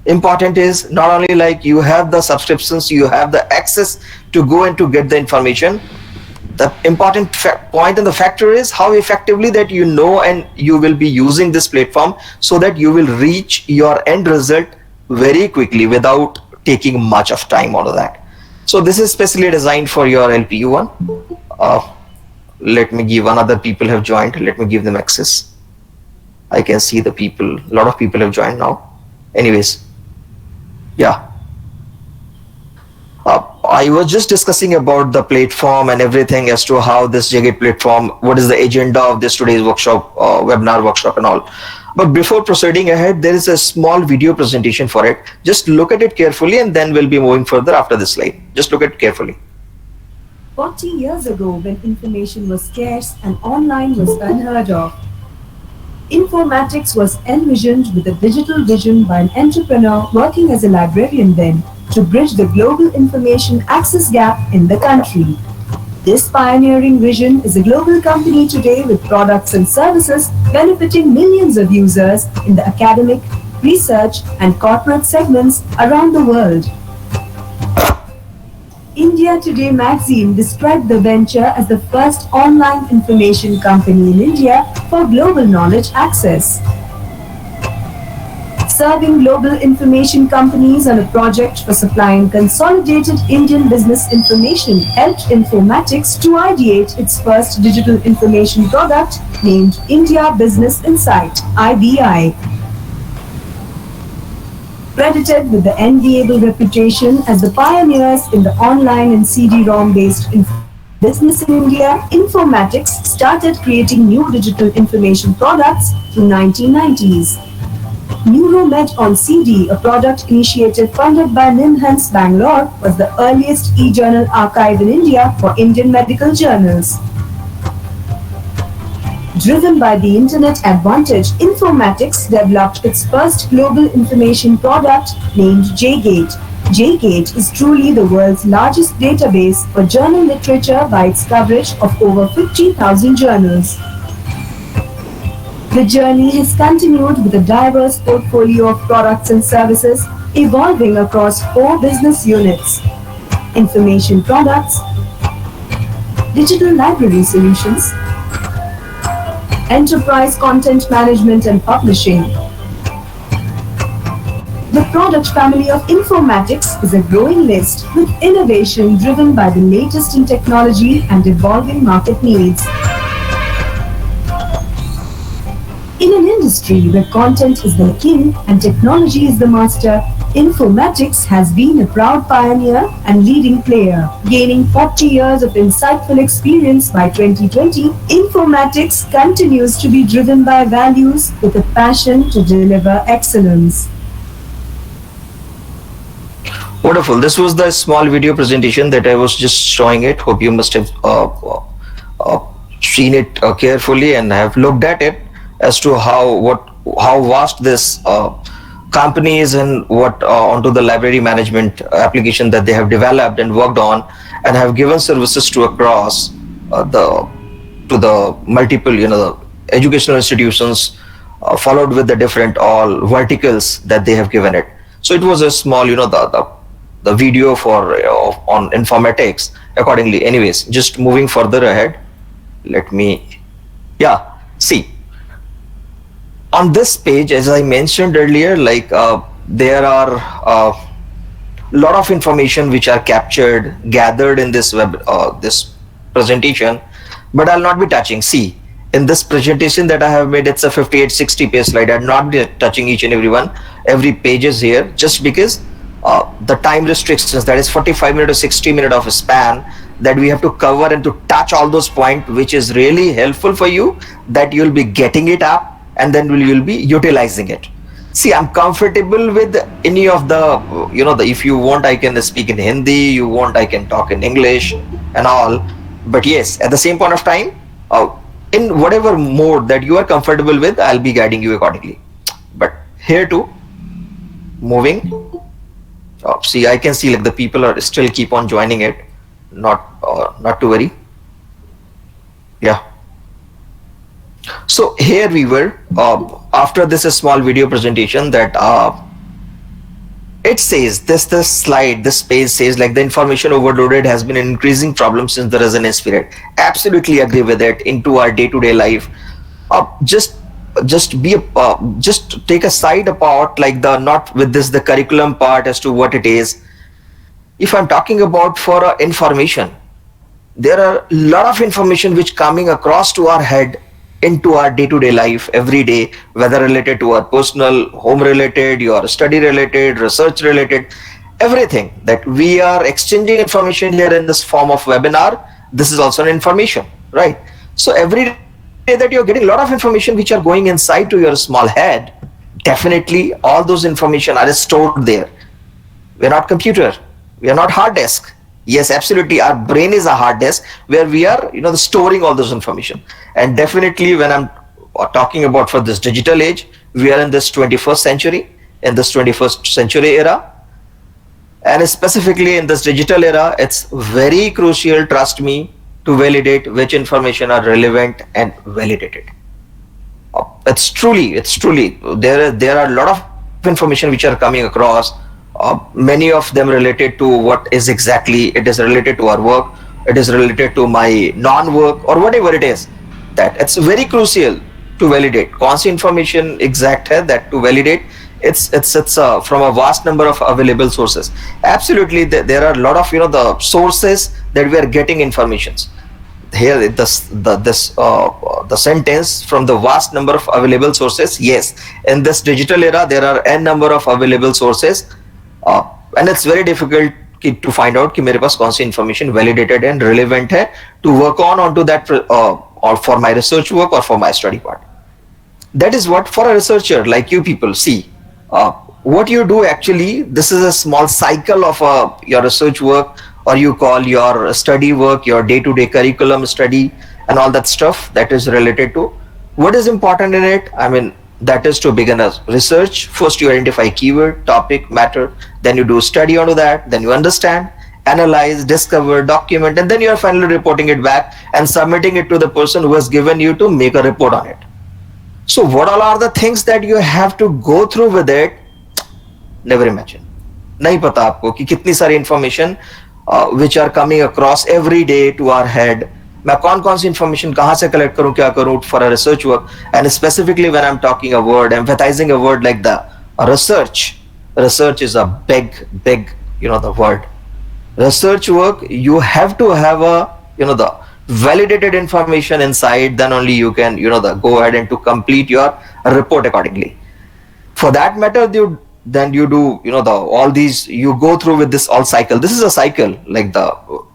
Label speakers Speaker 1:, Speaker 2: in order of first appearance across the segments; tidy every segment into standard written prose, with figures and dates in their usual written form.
Speaker 1: Important is not only like you have the subscriptions, you have the access to go and to get the information. The important point and the factor is how effectively that you know and you will be using this platform, so that you will reach your end result very quickly without taking much of time out of that. So this is specially designed for your LPU one. Let me give another people have joined. Let me give them access. I can see the people. A lot of people have joined now. Anyways, yeah. I was just discussing about the platform and everything as to how this JGate platform, what is the agenda of this today's workshop, webinar workshop and all. But before proceeding ahead, there is a small video presentation for it. Just look at it carefully and then we'll be moving further after this slide. Just look at it carefully.
Speaker 2: 40 years ago, when information was scarce and online was unheard of, informatics was envisioned with a digital vision by an entrepreneur working as a librarian then to bridge the global information access gap in the country. This pioneering vision is a global company today with products and services benefiting millions of users in the academic, research, and corporate segments around the world. India Today magazine described the venture as the first online information company in India for global knowledge access. Serving global information companies on a project for supplying consolidated Indian business information helped Informatics to ideate its first digital information product named India Business Insight (IBI). Credited with the enviable reputation as the pioneers in the online and CD-ROM based business in India, Informatics started creating new digital information products in 1990s. Neuromed on CD, a product initiative funded by NIMHANS Bangalore, was the earliest e-journal archive in India for Indian medical journals. Driven by the internet advantage, Informatics developed its first global information product named JGate. JGate is truly the world's largest database for journal literature by its coverage of over 50,000 journals. The journey has continued with a diverse portfolio of products and services evolving across 4 business units: information products, digital library solutions, enterprise content management and publishing. The product family of Informatics is a growing list with innovation driven by the latest in technology and evolving market needs. In an industry where content is the king and technology is the master, Informatics has been a proud pioneer and leading player. Gaining 40 years of insightful experience by 2020, Informatics continues to be driven by values with a passion to deliver excellence.
Speaker 1: Wonderful. This was the small video presentation that I was just showing it. Hope you must have seen it carefully and have looked at it as to how vast this company is and what onto the library management application that they have developed and worked on and have given services to across the multiple the educational institutions, followed with the different all verticals that they have given it. So it was a small the video for on informatics accordingly. Anyways, just moving further ahead, let me see on this page, as I mentioned earlier, like there are a lot of information which are gathered in this this presentation, but I'll not be touching. See, in this presentation that I have made, it's a 58-60 page slide. I'll not be touching each and every pages here, just because the time restrictions, that is 45 minutes or 60 minutes of a span that we have to cover and to touch all those points, which is really helpful for you, that you'll be getting it up and then you'll be utilizing it. See, I'm comfortable with any of the if you want I can speak in Hindi, you want I can talk in English and all, but yes, at the same point of time, in whatever mode that you are comfortable with, I'll be guiding you accordingly. But here too, moving, see, I can see like the people are still keep on joining it, not to worry. So here we were, after this small video presentation that It says this slide, this page says like the information overloaded has been an increasing problem since the resonance period. Absolutely agree with it. Into our day-to-day life, just just take a side apart, like the not with this the curriculum part as to what it is. If I'm talking about for information, there are a lot of information which coming across to our head into our day-to-day life every day, whether related to our personal, home related, your study related, research related, everything that we are exchanging information here in this form of webinar. This is also an information, right? So every day that you're getting a lot of information which are going inside to your small head, definitely all those information are stored there. We're not computer, we are not hard disk. Yes, absolutely, our brain is a hard disk where we are storing all this information. And definitely when I'm talking about for this digital age, we are in this 21st century, in this 21st century era, and specifically in this digital era, it's very crucial, trust me, to validate which information are relevant and validated. It's truly there are a lot of information which are coming across, many of them related to what is exactly, it is related to our work, it is related to my non-work or whatever it is, that it's very crucial to validate. कौन सी information exact है that to validate, it's from a vast number of available sources. Absolutely, there are a lot of the sources that we are getting informations. Here the sentence from the vast number of available sources. Yes, in this digital era there are n number of available sources, and it's very difficult to find out कि मेरे पास कौन सी information validated and relevant है to work on onto that, or for my research work or for my study part. That is what for a researcher like you people see. What you do actually, this is a small cycle of your research work, or you call your study work, your day-to-day curriculum study and all that stuff that is related to. What is important in it? I mean, that is to begin a research. First you identify keyword, topic, matter, then you do study onto that, then you understand, analyze, discover, document, and then you are finally reporting it back and submitting it to the person who has given you to make a report on it. So what all are the things that you have to go through with it? Never imagine. नहीं पता आपको कि कितनी सारी information which are coming across every day to our head. मैं कौन कौन सी information कहाँ से collect करूँ, क्या करूँ for a research work. And specifically when I'm talking a word, emphasizing a word like the research is a big the word. Research work, you have to have a the validated information inside, then only you can go ahead and to complete your report accordingly. For that matter, then you do all these, you go through with this all cycle. This is a cycle, like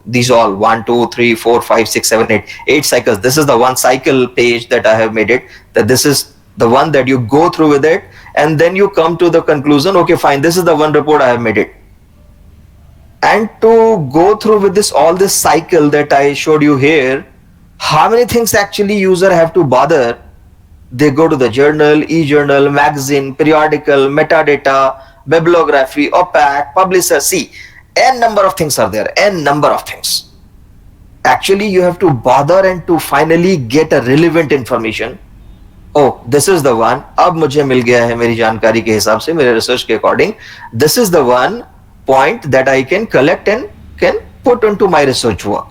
Speaker 1: these all 1 2 3 4 5 6 7 8 cycles. This is the one cycle page that I have made it, that this is the one that you go through with it, and then you come to the conclusion, okay fine, this is the one report I have made it. And to go through with this all this cycle that I showed you here, how many things actually user have to bother? They go to the journal, e-journal, magazine, periodical, metadata, bibliography, OPAC, publisher. See, n number of things are there, n number of things. Actually, you have to bother and to finally get a relevant information. Oh, this is the one. अब मुझे मिल गया है मेरी जानकारी के हिसाब से, मेरे research के according. This is the one point that I can collect and can put into my research work.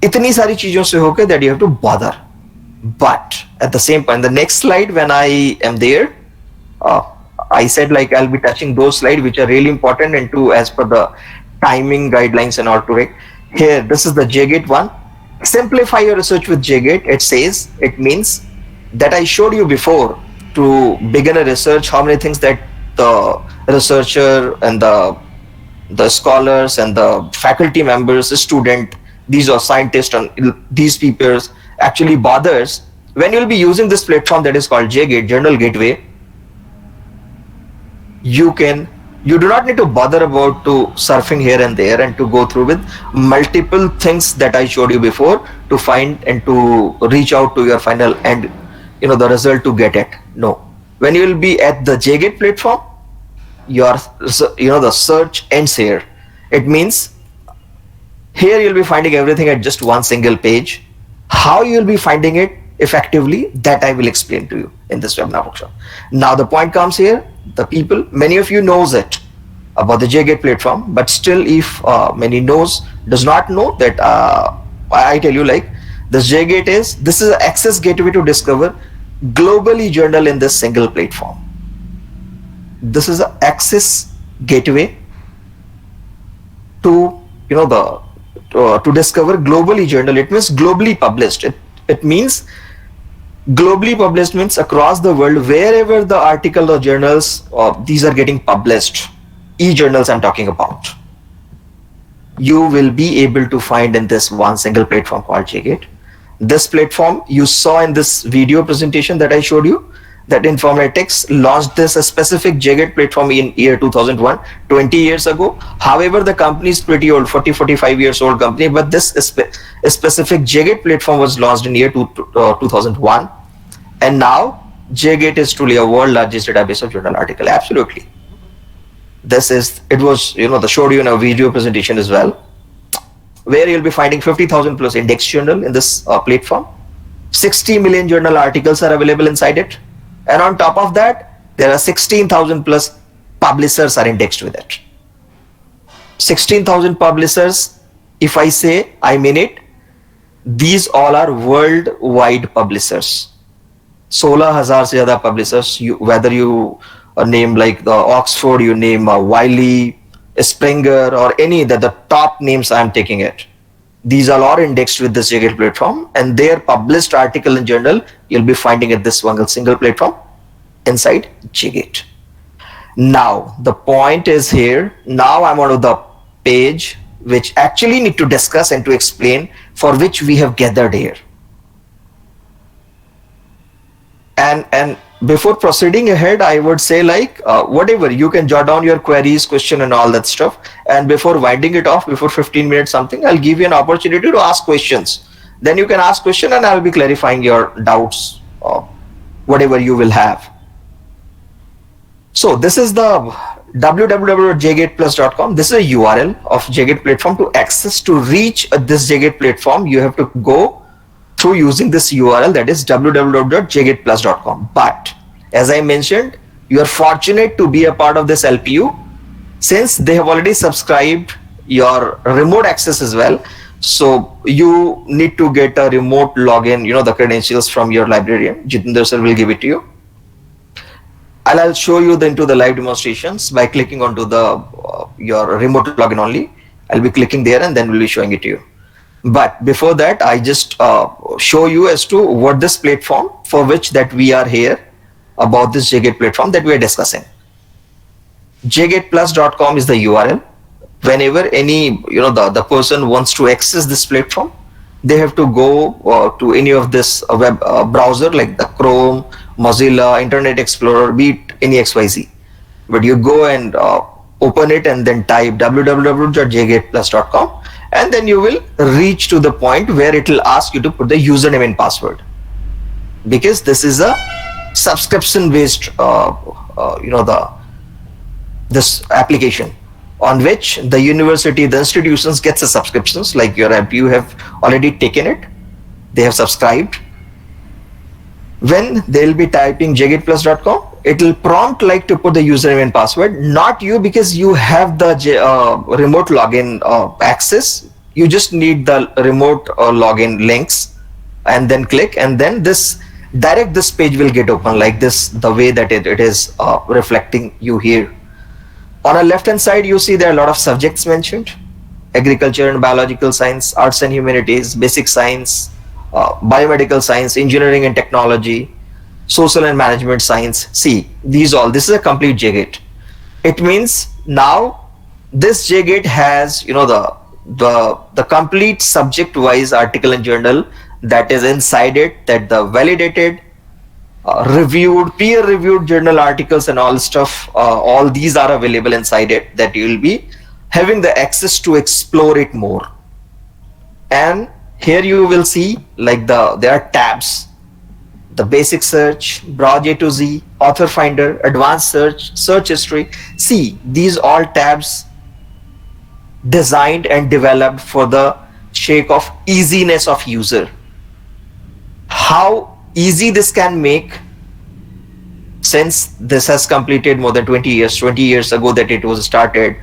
Speaker 1: इतनी सारी चीजों से होके that you have to bother. But at the same point, the next slide when I am there, I said like I'll be touching those slides which are really important and to as per the timing guidelines and all to it. Here, this is the JGate one. Simplify your research with JGate. It means that I showed you before to begin a research, how many things that the researcher and the scholars and the faculty members, the student, these are scientists and these people actually bothers when you'll be using this platform that is called JGate, Journal Gateway. You do not need to bother about to surfing here and there and to go through with multiple things that I showed you before to find and to reach out to your final and the result to get it. No, when you will be at the JGate platform, your the search ends here. It means here you'll be finding everything at just one single page. How you'll be finding it effectively, that I will explain to you in this webinar workshop. Now the point comes here, the people, many of you knows it, about the JGate platform. But still, if many does not know that, I tell you, like, this JGate this is an access gateway to discover globally journal in this single platform. This is an access gateway to, to discover globally journal. It means globally published. It means globally published means across the world, wherever the article or journals these are getting published, e-journals I'm talking about, you will be able to find in this one single platform called JGate. This platform you saw in this video presentation that I showed you, that Informatics launched this a specific JGate platform in year 2001, 20 years ago. However, the company is pretty old, 45 years old company, but this specific JGate platform was launched in year 2001. And now JGate is truly a world largest database of journal article. Absolutely. It was, the showed you in a video presentation as well, where you'll be finding 50,000 plus index journal in this platform. 60 million journal articles are available inside it. And on top of that, there are 16,000 plus publishers are indexed with it. 16,000 publishers, if I say, I mean it. These all are worldwide publishers. 16,000 se zyada publishers, whether you name like the Oxford, you name Wiley, Springer, or any the top names I'm taking it. These all are indexed with this JGate platform, and their published article in journal you'll be finding at this one single platform inside JGate. Now the point is here. Now I'm on the page which actually need to discuss and to explain for which we have gathered here. And before proceeding ahead, I would say, like, whatever, you can jot down your queries, question and all that stuff. And before winding it off, before 15 minutes something, I'll give you an opportunity to ask questions. Then you can ask question and I'll be clarifying your doubts, whatever you will have. So this is the www.jgateplus.com. This is a URL of JGate platform. To access, to reach this JGate platform, you have to go through using this URL, that is www.jgateplus.com. But as I mentioned, you are fortunate to be a part of this LPU, since they have already subscribed your remote access as well. So you need to get a remote login, the credentials from your librarian. Jitendra sir will give it to you. I'll show you into the live demonstrations by clicking onto the your remote login only. I'll be clicking there and then we'll be showing it to you. But before that, I just show you as to what this platform for which that we are here, about this JGate platform that we are discussing. jgateplus.com is the URL. Whenever any, the person wants to access this platform, they have to go to any of this web browser like the Chrome, Mozilla, Internet Explorer, be it any XYZ. But you go and open it and then type www.jgateplus.com. And then you will reach to the point where it will ask you to put the username and password, because this is a subscription based this application on which the university, the institutions gets the subscriptions. Like your app, you have already taken it, they have subscribed. When they'll be typing jgateplus.com, it will prompt like to put the username and password. Not you, because you have the remote login access. You just need the remote login links and then click, and then this page will get open like this, the way that it is reflecting you here. On the left hand side, you see there are a lot of subjects mentioned: agriculture and biological science, arts and humanities, basic science, biomedical science, engineering and technology, social and management science. See, this is a complete JGate. It means now this JGate has, the complete subject wise article and journal that is inside it, that the validated, reviewed, peer reviewed journal articles and all stuff, all these are available inside it, that you will be having the access to explore it more. And here you will see, like, there are tabs: the basic search, broad A to Z, author finder, advanced search, search history. See, these all tabs designed and developed for the sake of easiness of user. How easy this can make since this has completed more than 20 years ago that it was started,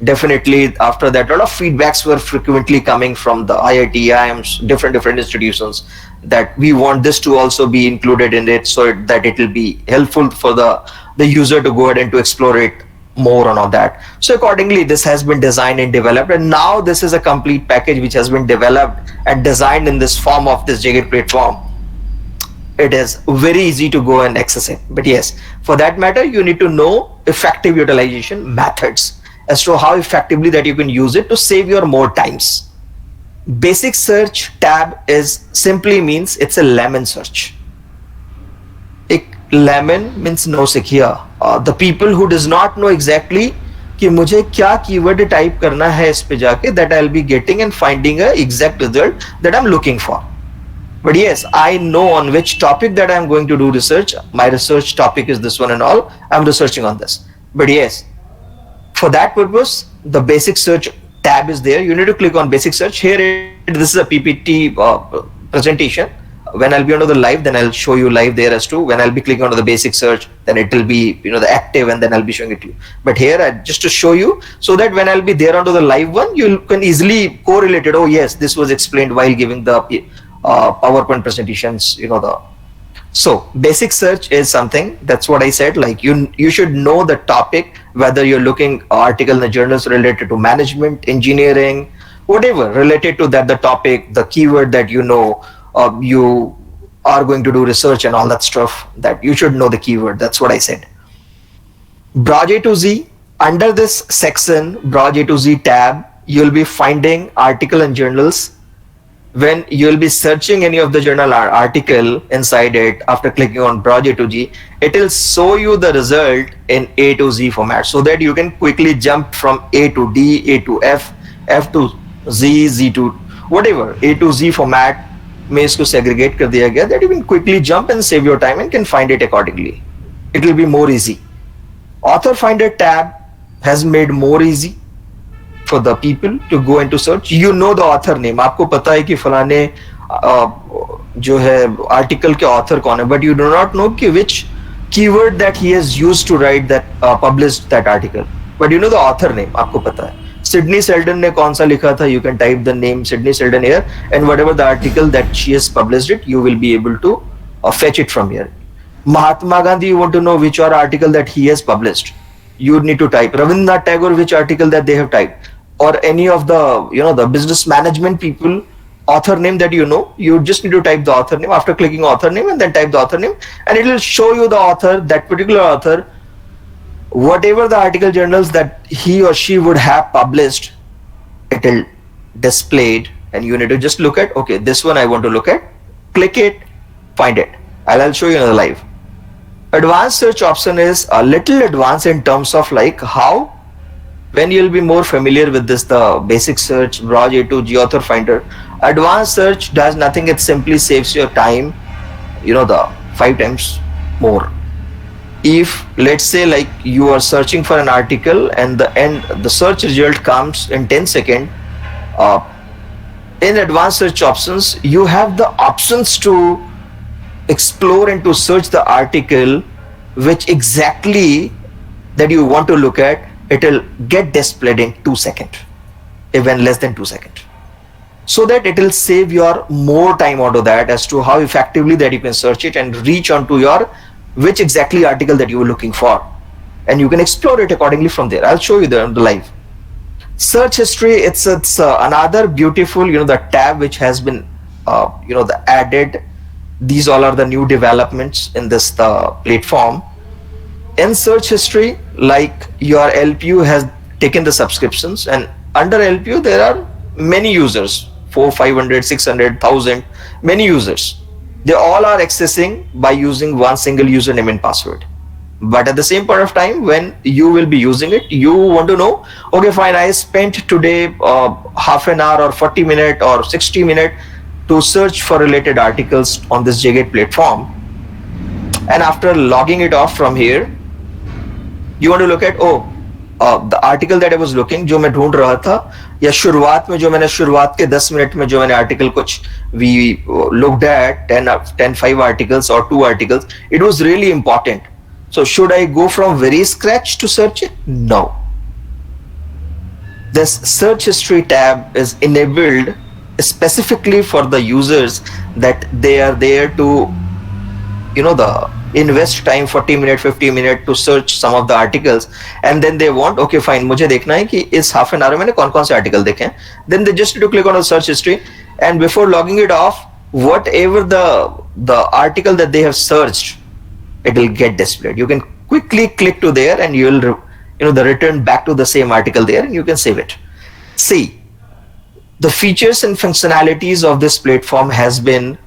Speaker 1: definitely after that, a lot of feedbacks were frequently coming from the IIT, IIMs, different institutions, that we want this to also be included in it, so that it will be helpful for the user to go ahead and to explore it more and all that. So accordingly, this has been designed and developed, and now this is a complete package which has been developed and designed in this form of this JGate platform. It is very easy to go and access it. But yes, for that matter, you need to know effective utilization methods as to how effectively that you can use it to save your more times. Basic search tab is simply means it's a lemon search. Lemon means no stick here. The people who does not know exactly कि मुझे क्या keyword type करना है इस पे जाके, that I'll be getting and finding a exact result that I'm looking for. But yes, I know on which topic that I'm going to do research. My research topic is this one and all. I'm researching on this. But yes, for that purpose, the basic search tab is there. You need to click on basic search. This is a PPT presentation. When I'll be onto the live, then I'll show you live there as to when I'll be clicking onto the basic search, then it will be, the active, and then I'll be showing it to you. But here, just to show you, so that when I'll be there onto the live one, you can easily correlate it. Oh yes, this was explained while giving the PowerPoint presentations, So basic search is something, that's what I said, like you should know the topic, whether you're looking article in the journals related to management, engineering, whatever related to that, the topic, the keyword that you are going to do research and all that stuff, that you should know the keyword. That's what I said. Browse A to Z. Under this section, Browse A to Z tab, you'll be finding article and journals. When you'll be searching any of the journal or article inside it, after clicking on Browse A to Z, it will show you the result in A to Z format, so that you can quickly jump from A to D, A to F, F to Z, Z to whatever, A to Z format में इसको segregate कर दिया गया, that you can quickly jump and save your time and can find it accordingly. It will be more easy. Author Finder tab has made more easy for the people to go into search. You know the author name. आपको पता है कि फलाने जो है article के author कौन है, but you do not know कि which keyword that he has used to write that published that article. But you know the author name. आपको पता है. Sydney Sheldon ने कौन सा लिखा था, you can type the name Sydney Sheldon here, and whatever the article that she has published it, you will be able to fetch it from here. Mahatma Gandhi, you want to know which article that he has published, you need to type. Rabindranath Tagore, which article that they have typed, or any of the the business management people, author name that you just need to type the author name after clicking author name, and then type the author name, and it will show you the author, that particular author, whatever the article journals that he or she would have published, it will displayed, and you need to just look at, okay, this one I want to look at, click it, find it. I'll show you in the live. Advanced search option is a little advanced in terms of like how, when you'll be more familiar with this, the basic search, Browse A to Z, Author Finder. Advanced search does nothing, it simply saves your time, the 5 times more. If let's say like you are searching for an article and the search result comes in 10 seconds, in advanced search options, you have the options to explore and to search the article which exactly that you want to look at. It will get displayed in 2 seconds, even less than 2 seconds, so that it will save your more time onto that, as to how effectively that you can search it and reach onto your which exactly article that you were looking for, and you can explore it accordingly from there. I'll show you the live. Search history, it's another beautiful the tab which has been the added. These all are the new developments in this platform. In search history, like your LPU has taken the subscriptions, and under LPU there are many users, 400, 500, 600, 1000, many users. They all are accessing by using one single username and password. But at the same point of time, when you will be using it, you want to know, okay, fine, I spent today half an hour or 40 minutes or 60 minutes to search for related articles on this JGate platform. And after logging it off from here, you want to look at, the article that I was looking, जो मैं ढूंढ रहा था, या शुरुआत में जो मैंने शुरुआत के 10 मिनट में जो मैंने आर्टिकल कुछ we looked at 10 5 articles or 2 articles, it was really important. So should I go from very scratch to search it? No. This search history tab is enabled specifically for the users that they are there to, the invest time 40 minute 50 minute to search some of the articles, and then they want, okay fine, मुझे देखना है कि इस half an hour में मैंने कौन कौन से article देखे हैं. Then they just need to click on the search history, and before logging it off, whatever the article that they have searched, it will get displayed. You can quickly click to there and you will the return back to the same article there, and you can save it. See, the features and functionalities of this platform has been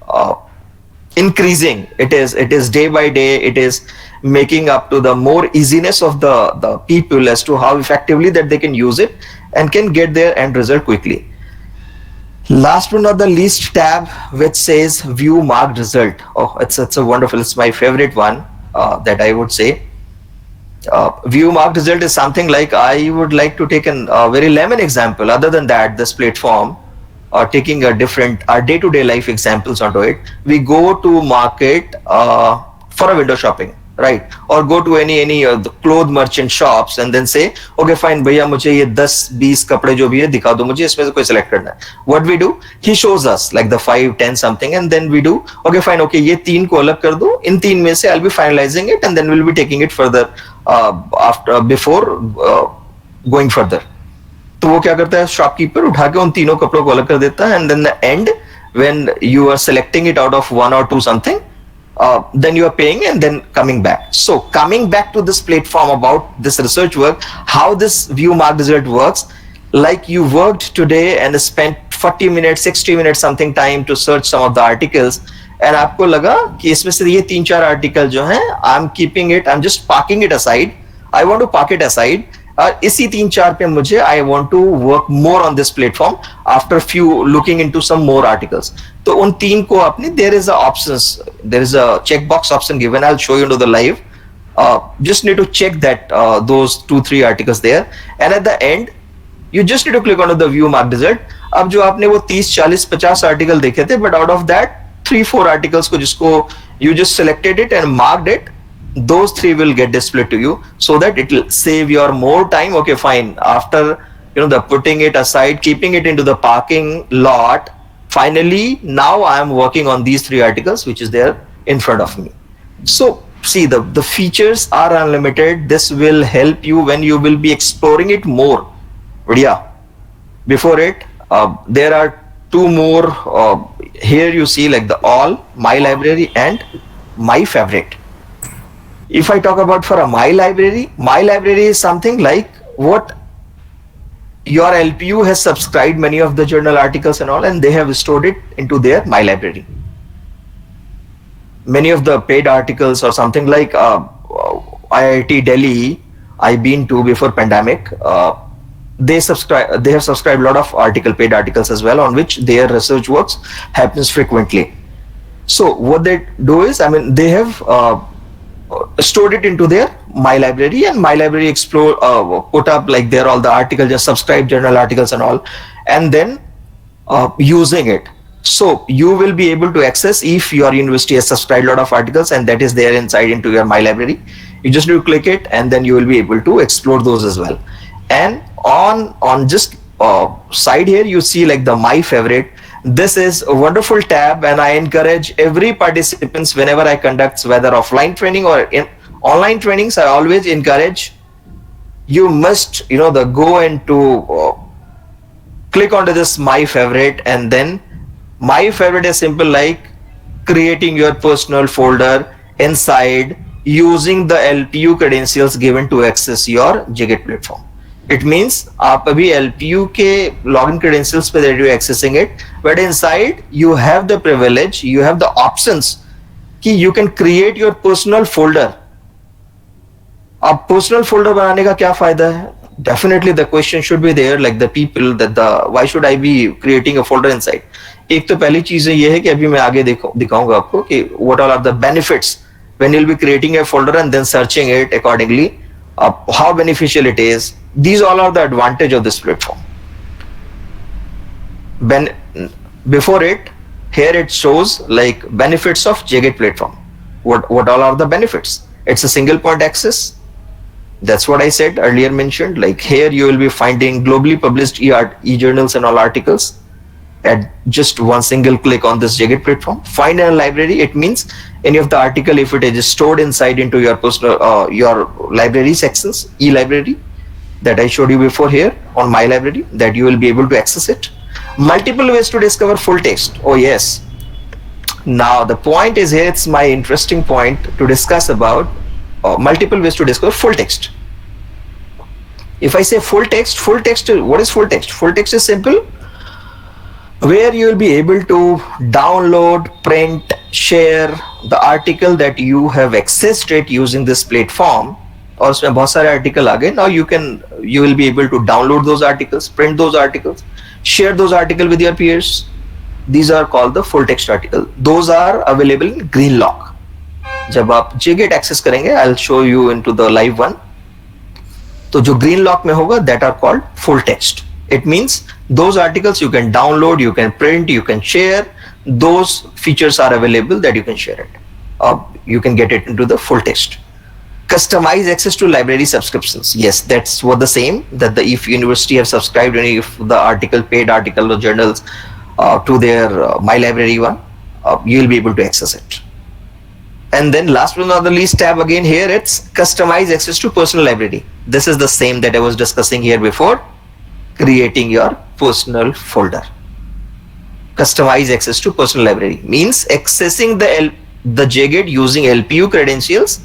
Speaker 1: increasing. It is day by day, it is making up to the more easiness of the people as to how effectively that they can use it and can get their end result quickly. Last but not the least, tab which says view marked result. Oh, it's a wonderful, it's my favorite one that I would say. View marked result is something like, I would like to take a very lemon example. Other than that, this platform, taking a different day-to-day life examples onto it, we go to market for a window shopping, right? Or go to any the cloth merchant shops and then say, okay fine भैया मुझे ये 10-20 कपड़े जो भी है दिखा दो, मुझे इसमें से कोई select करना है. What we do, he shows us like the 5-10 something, and then we do, okay fine, okay ये 3 को अलग कर दो, इन 3 में से I'll be finalizing it and then we'll be taking it further before going further. तो वो क्या करता है, शॉपकीपर उठा के उन तीनों कपड़ों को अलग कर देता है, and then the end when you are selecting it out of 1 or 2 something, then you are paying and then coming back. So coming back to this platform about this research work, how this view marked result works, like you worked today and spent 40 minutes 60 minutes something time to search some of the articles, and आपको लगा कि इसमें से ये 3-4 article जो हैं, I'm keeping it, I'm just parking it aside, I want to park it aside, और इसी 3-4 पे मुझे I want to work more on this platform after few looking into some more articles. तो उन 3 को आपने, there is a options, there is a checkbox option given, I'll show you into the live. Just need to check that those 2-3 articles there, and at the end you just need to click on the view marked result. अब जो आपने वो 30-40-50 article देखे थे, but out of that 3-4 articles को जिसको you just selected it and marked it, those 3 will get displayed to you, so that it will save your more time. Okay fine, after the putting it aside, keeping it into the parking lot, finally now I am working on these 3 articles which is there in front of me. So see, the features are unlimited. This will help you when you will be exploring it more. But yeah, before it, there are 2 more. Here you see like the all, my library and my favorite. If I talk about for a my library is something like what your LPU has subscribed many of the journal articles and all, and they have stored it into their my library. Many of the paid articles or something like IIT Delhi, I've been to before pandemic, they have subscribed a lot of paid articles as well, on which their research works happens frequently. So what they do is, they have stored it into their my library, and my library put up like there all the articles, just subscribe journal articles and all, and then using it. So you will be able to access, if your university has subscribed a lot of articles and that is there inside into your my library, you just need to click it and then you will be able to explore those as well. And on just side here you see like the my favorite. This is a wonderful tab, and I encourage every participants whenever I conduct whether offline training or in online trainings, I always encourage you must go into click onto this my favorite, and then my favorite is simple like creating your personal folder inside using the LPU credentials given to access your Jigit platform. It means आप अभी LPU के login credentials पे that you are accessing it, but inside you have the privilege, you have the options कि you can create your personal folder. अब personal folder बनाने का क्या फायदा है? Definitely the question should be there, like the people that why should I be creating a folder inside? एक तो पहली चीज ये है कि अभी मैं आगे दिखाऊंगा आपको कि what all are the benefits when you'll be creating a folder and then searching it accordingly, how beneficial it is. These all are the advantage of this platform. Before it, here it shows like benefits of Jigit platform. What all are the benefits? It's a single point access. That's what I said earlier mentioned. Like here you will be finding globally published e-journals and all articles at just one single click on this JGate platform. Find a library. It means any of the article, if it is stored inside into your personal your library sections, e-library that I showed you before here on my library, that you will be able to access it. Multiple ways to discover full text. Oh yes. Now the point is here, it's my interesting point to discuss about multiple ways to discover full text. If I say full text, what is full text? Full text is simple, where you will be able to download, print, share the article that you have accessed it using this platform. और उसमें बहुत सारे article आ गए. Now you will be able to download those articles, print those articles, share those articles with your peers. These are called the full text article. Those are available in Greenlock. जब आप JGate access करेंगे, I'll show you into the live one. तो जो Greenlock में होगा, that are called full text. It means those articles you can download, you can print, you can share. Those features are available that you can share it. You can get it into the full text. Customize access to library subscriptions. Yes, that's what the same, that the if university have subscribed any of the article, paid article or journals to their my library one, you will be able to access it. And then last but not the least tab again here, it's customize access to personal library. This is the same that I was discussing here before, creating your personal folder. Customize access to personal library means accessing the JGate using LPU credentials.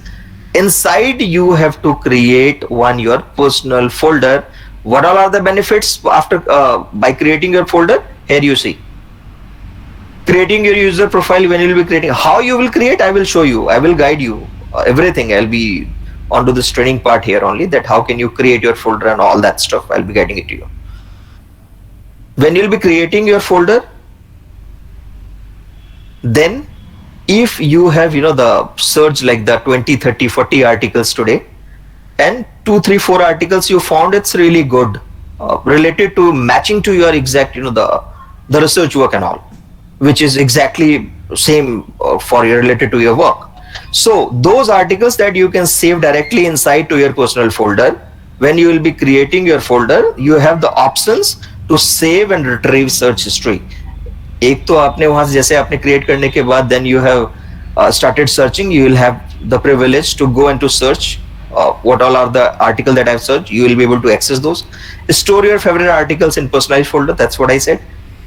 Speaker 1: Inside you have to create your personal folder. What all are the benefits after by creating your folder? Here you see. Creating your user profile. When you will be creating, how you will create, I will show you, I will guide you everything. I'll be onto this training part here only, that how can you create your folder and all that stuff. I'll be guiding it to you. When you'll be creating your folder, then if you have the search like the 20, 30, 40 articles today, and 2, 3, 4 articles you found it's really good related to matching to your exact the research work and all, which is exactly same for your related to your work. So those articles that you can save directly inside to your personal folder. When you will be creating your folder, you have the options to save and retrieve search history. एक तो आपने वहां से जैसे आपने create करने के बाद, then you have started searching, you will have the privilege to go and to search what all are the article that I've searched. You will be able to access those. Store your favorite articles in personalized folder. That's what I said.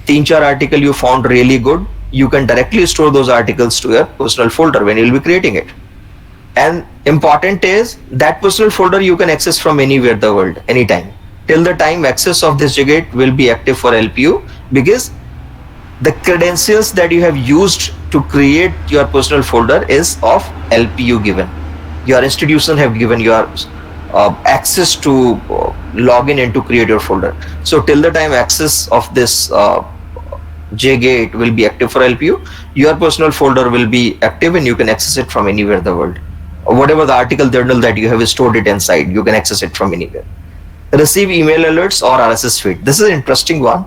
Speaker 1: 3-4 article you found really good, you can directly store those articles to your personal folder when you will be creating it. And important is that personal folder you can access from anywhere in the world, anytime, till the time access of this JGate will be active for LPU, because the credentials that you have used to create your personal folder is of LPU given. Your institution have given your access to log in and to create your folder. So till the time access of this JGate will be active for LPU, your personal folder will be active and you can access it from anywhere in the world. Or whatever the article journal that you have stored it inside, you can access it from anywhere. Receive email alerts or RSS feed. This is an interesting one.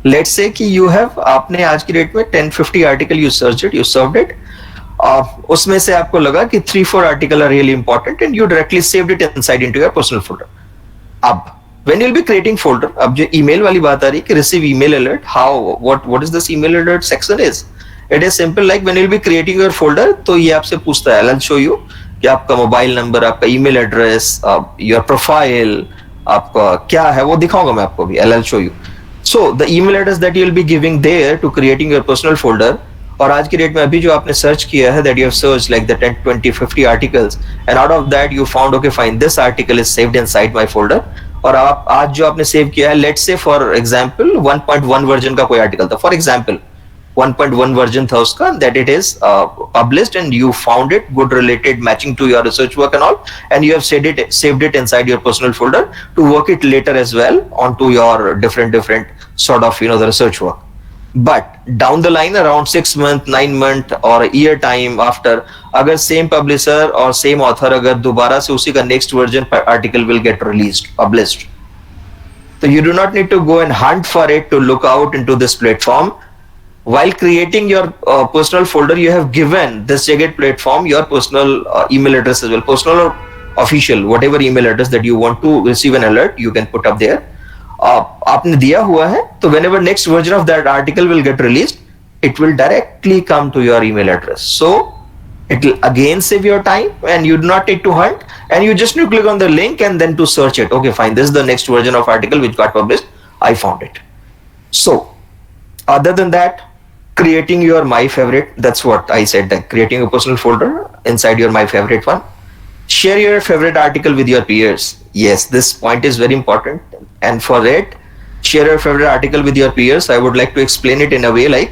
Speaker 1: Let's say कि you have, आपने आज की date में 10-50 article you searched it, you served it. उसमें से आपको लगा कि 3-4 article are really important and you directly saved it inside into your personal folder. अब when you'll be creating folder, अब जो email वाली बात आ रही है कि receive email alert, what is this email alert section is? It is simple, like when you'll be creating your folder, तो ये आपसे पूछता है, I'll show you कि आपका मोबाइल नंबर, आपका ईमेल एड्रेस, योर प्रोफाइल, आपका क्या है वो दिखाऊंगा मैं आपको भी. I'll show you. So the email address that you'll be giving there to creating your personal folder, और आज की डेट में अभी जो आपने सर्च किया है, that you have searched like the 10, 20, 50 articles, and out of that you found, okay fine, this article is saved inside my folder. और आप आज जो आपने सेव किया है, let's say for example 1.1 version का कोई आर्टिकल था, फॉर एग्जाम्पल 1.1 वर्जन था उसका, that it is published and you found it good, related, matching to your research work and all, and you have saved it inside your personal folder to work it later as well onto your different sort of the research work. But down the line, around 6 months, 9 months or a year time after, अगर same publisher or same author अगर दोबारा से उसी का next version article will get released, published, so you do not need to go and hunt for it to look out into this platform. While creating your personal folder, you have given this Jagate platform your personal email address as well, personal or official, whatever email address that you want to receive an alert, you can put up there. आपने दिया हुआ है, तो whenever next version of that article will get released, it will directly come to your email address. So it will again save your time, and you do not need to hunt, and you just need to click on the link and then to search it. Okay, fine, this is the next version of article which got published, I found it. So other than that, creating your my favorite, that's what I said, that creating a personal folder inside your my favorite one. Share your favorite article with your peers. Yes, this point is very important, and for it, share your favorite article with your peers. I would like to explain it in a way like,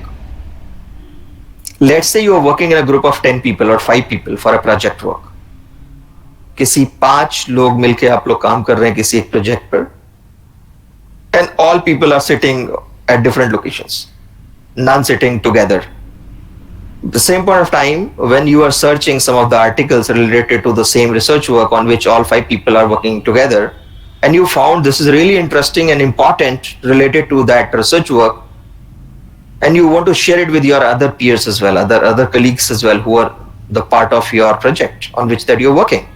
Speaker 1: let's say you are working in a group of 10 people or 5 people for a project work. किसी 5 लोग मिलके आप लोग काम कर रहे हैं किसी एक प्रोजेक्ट पर, and all people are sitting at different locations, none sitting together. The same point of time, when you are searching some of the articles related to the same research work on which all 5 people are working together, and you found this is really interesting and important related to that research work, and you want to share it with your other peers as well, other colleagues as well, who are the part of your project on which that you're working,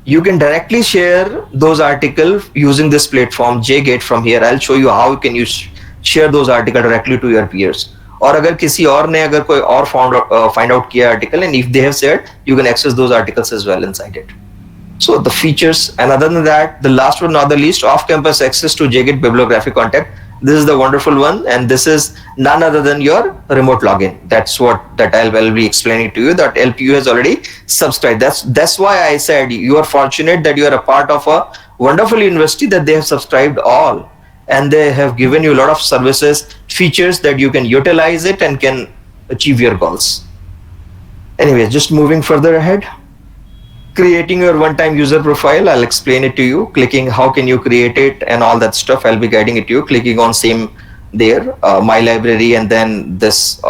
Speaker 1: you can directly share those articles using this platform JGate. From here I'll show you how can you share those articles directly to your peers. और अगर किसी और ने अगर कोई और find out किया article, and if they have shared, you can access those articles as well inside it. So the features, and other than that, the last but not the least, off-campus access to JGate bibliography contact. This is the wonderful one, and this is none other than your remote login. That's what that I'll be explaining to you. That LPU has already subscribed. That's why I said you are fortunate that you are a part of a wonderful university that they have subscribed all, and they have given you a lot of services, features that you can utilize it and can achieve your goals. Anyways, just moving further ahead. Creating your one-time user profile, I'll explain it to you. Clicking how can you create it and all that stuff, I'll be guiding it to you. Clicking on same there, my library, and then this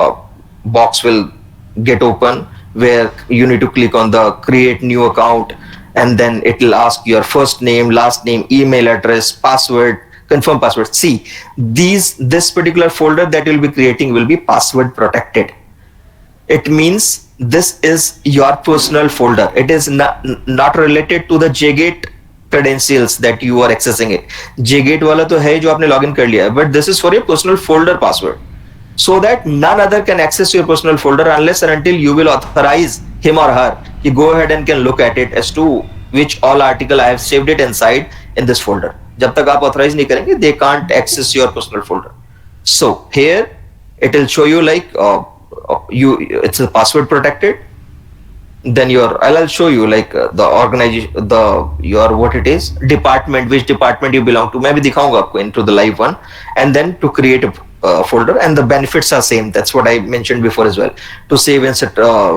Speaker 1: box will get open where you need to click on the create new account, and then it will ask your first name, last name, email address, password, confirm password. See, this particular folder that you'll be creating will be password protected. It means this is your personal folder. It is not related to the JGate credentials that you are accessing it. JGate वाला तो है जो आपने login कर लिया है, but this is for your personal folder password, so that none other can access your personal folder unless and until you will authorize him or her. You go ahead and can look at it as to which all article I have saved it inside in this folder. जब तक आप authorize नहीं करेंगे, they can't access your personal folder. So here it will show you like it's a password protected. Then I'll show you like the organization, your what it is, department, which department you belong to. मैं भी दिखाऊंगा आपको into the live one, and then to create a folder, and the benefits are same. That's what I mentioned before as well. To save and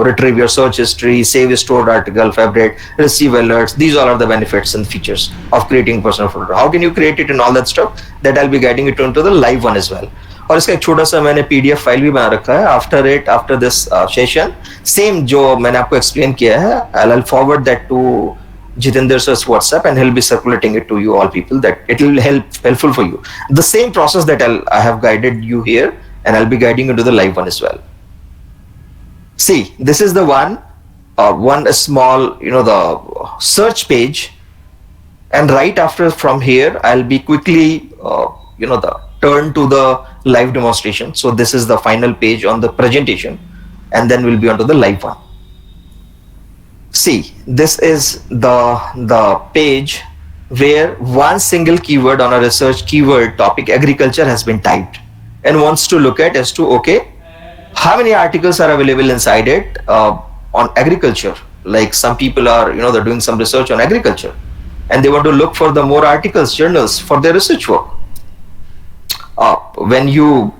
Speaker 1: retrieve your search history, save stored article, favorite, receive alerts. These all are the benefits and features of creating personal folder. How can you create it and all that stuff, that I'll be guiding you into the live one as well. और इसका एक छोटा सा मैंने PDF file भी बना रखा है. आफ्टर दिस सेशन, सेम जो मैंने आपको एक्सप्लेन किया है, I'll forward that to Jitender sir's WhatsApp, and he'll be circulating it to you all people, that it will helpful for you. The same process that I have guided you here, and I'll be guiding you to the live one as well. See, this is the one small, the search page, and right after from here, I'll be quickly, the turn to the live demonstration. So this is the final page on the presentation, and then we'll be on to the live one. See, this is the page where one single keyword on a research keyword topic agriculture has been typed, and wants to look at as to, okay, how many articles are available inside it on agriculture. Like some people are, they're doing some research on agriculture, and they want to look for the more articles, journals for their research work. When you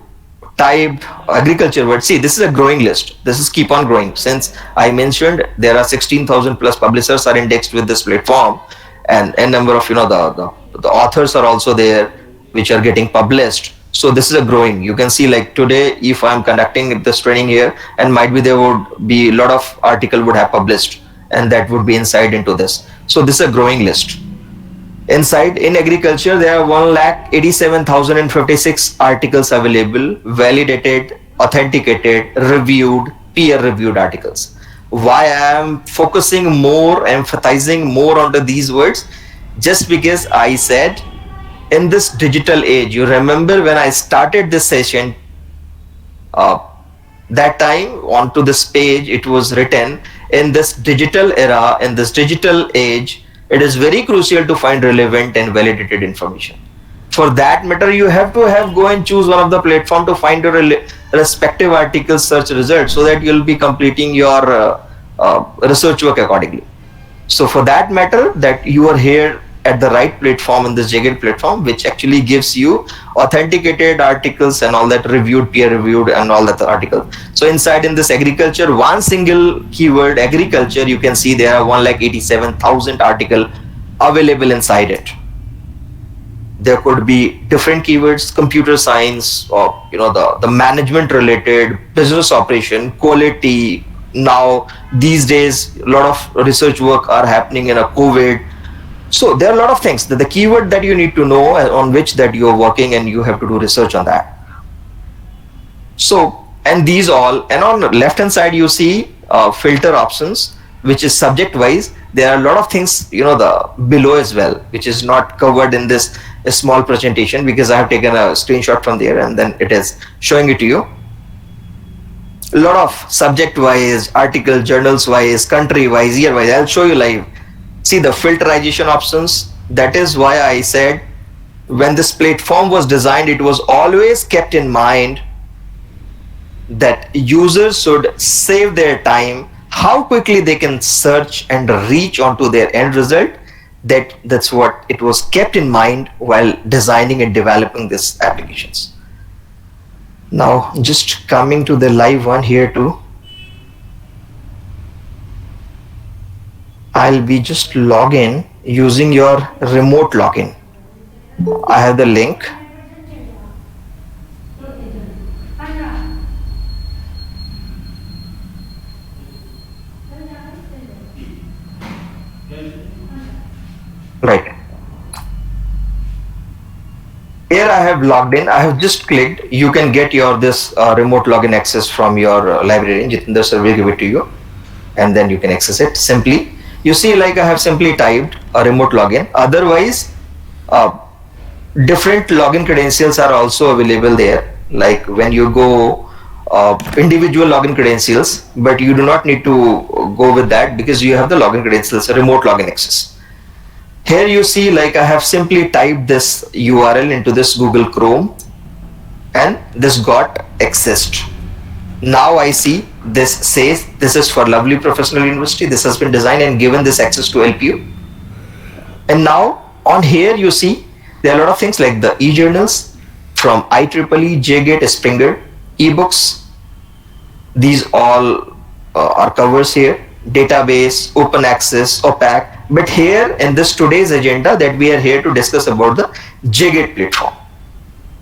Speaker 1: typed agriculture word, see, this is a growing list. This is keep on growing. Since I mentioned there are 16,000 plus publishers are indexed with this platform, and a number of the authors are also there which are getting published. So this is a growing. You can see like today, if I'm conducting this training here, and might be there would be a lot of article would have published, and that would be inside into this. So this is a growing list. Inside in agriculture, there are 1,87,056 articles available, validated authenticated, reviewed, peer reviewed articles. Why I am focusing more, emphasizing more onto these words? Just because I said in this digital age, you remember when I started this session, uh, that time onto this page it was written, in this digital era, in this digital age, it is very crucial to find relevant and validated information. For that matter, you have to have go and choose one of the platform to find your respective article search results, so that you'll be completing your research work accordingly. So for that matter, that you are here at the right platform, in this JGate platform, which actually gives you authenticated articles and all that, reviewed, peer reviewed, and all that article. So inside in this agriculture, one single keyword agriculture, you can see there are 1,87,000 article available inside it. There could be different keywords, computer science, or the management related, business operation, quality. Now these days a lot of research work are happening in a COVID. So there are a lot of things, the keyword that you need to know on which that you are working, and you have to do research on that. So, and these all, and on the left hand side you see filter options, which is subject wise. There are a lot of things the below as well, which is not covered in this small presentation, because I have taken a screenshot from there and then it is showing it to you. A lot of subject wise, article, journals wise, country wise, year wise. I'll show you live. See the filterization options. That is why I said when this platform was designed, it was always kept in mind that users should save their time, how quickly they can search and reach onto their end result. That's what it was kept in mind while designing and developing these applications. Now just coming to the live one here too. I'll be just log in using your remote login. I have the link. Right. Here I have logged in. I have just clicked. You can get your this remote login access from your librarian. Jitendra sir will give it to you, and then you can access it simply. You see, like I have simply typed a remote login. Otherwise, different login credentials are also available there. Like when you go individual login credentials, but you do not need to go with that because you have the login credentials, remote login access. Here you see, like I have simply typed this URL into this Google Chrome, and this got accessed. Now I see this says this is for Lovely Professional University. This has been designed and given this access to LPU. And now on here you see there are a lot of things like the e-journals from IEEE, JGate, Springer, ebooks. These all are covers here. Database, open access, OPAC. But here in this today's agenda that we are here to discuss about the JGate platform.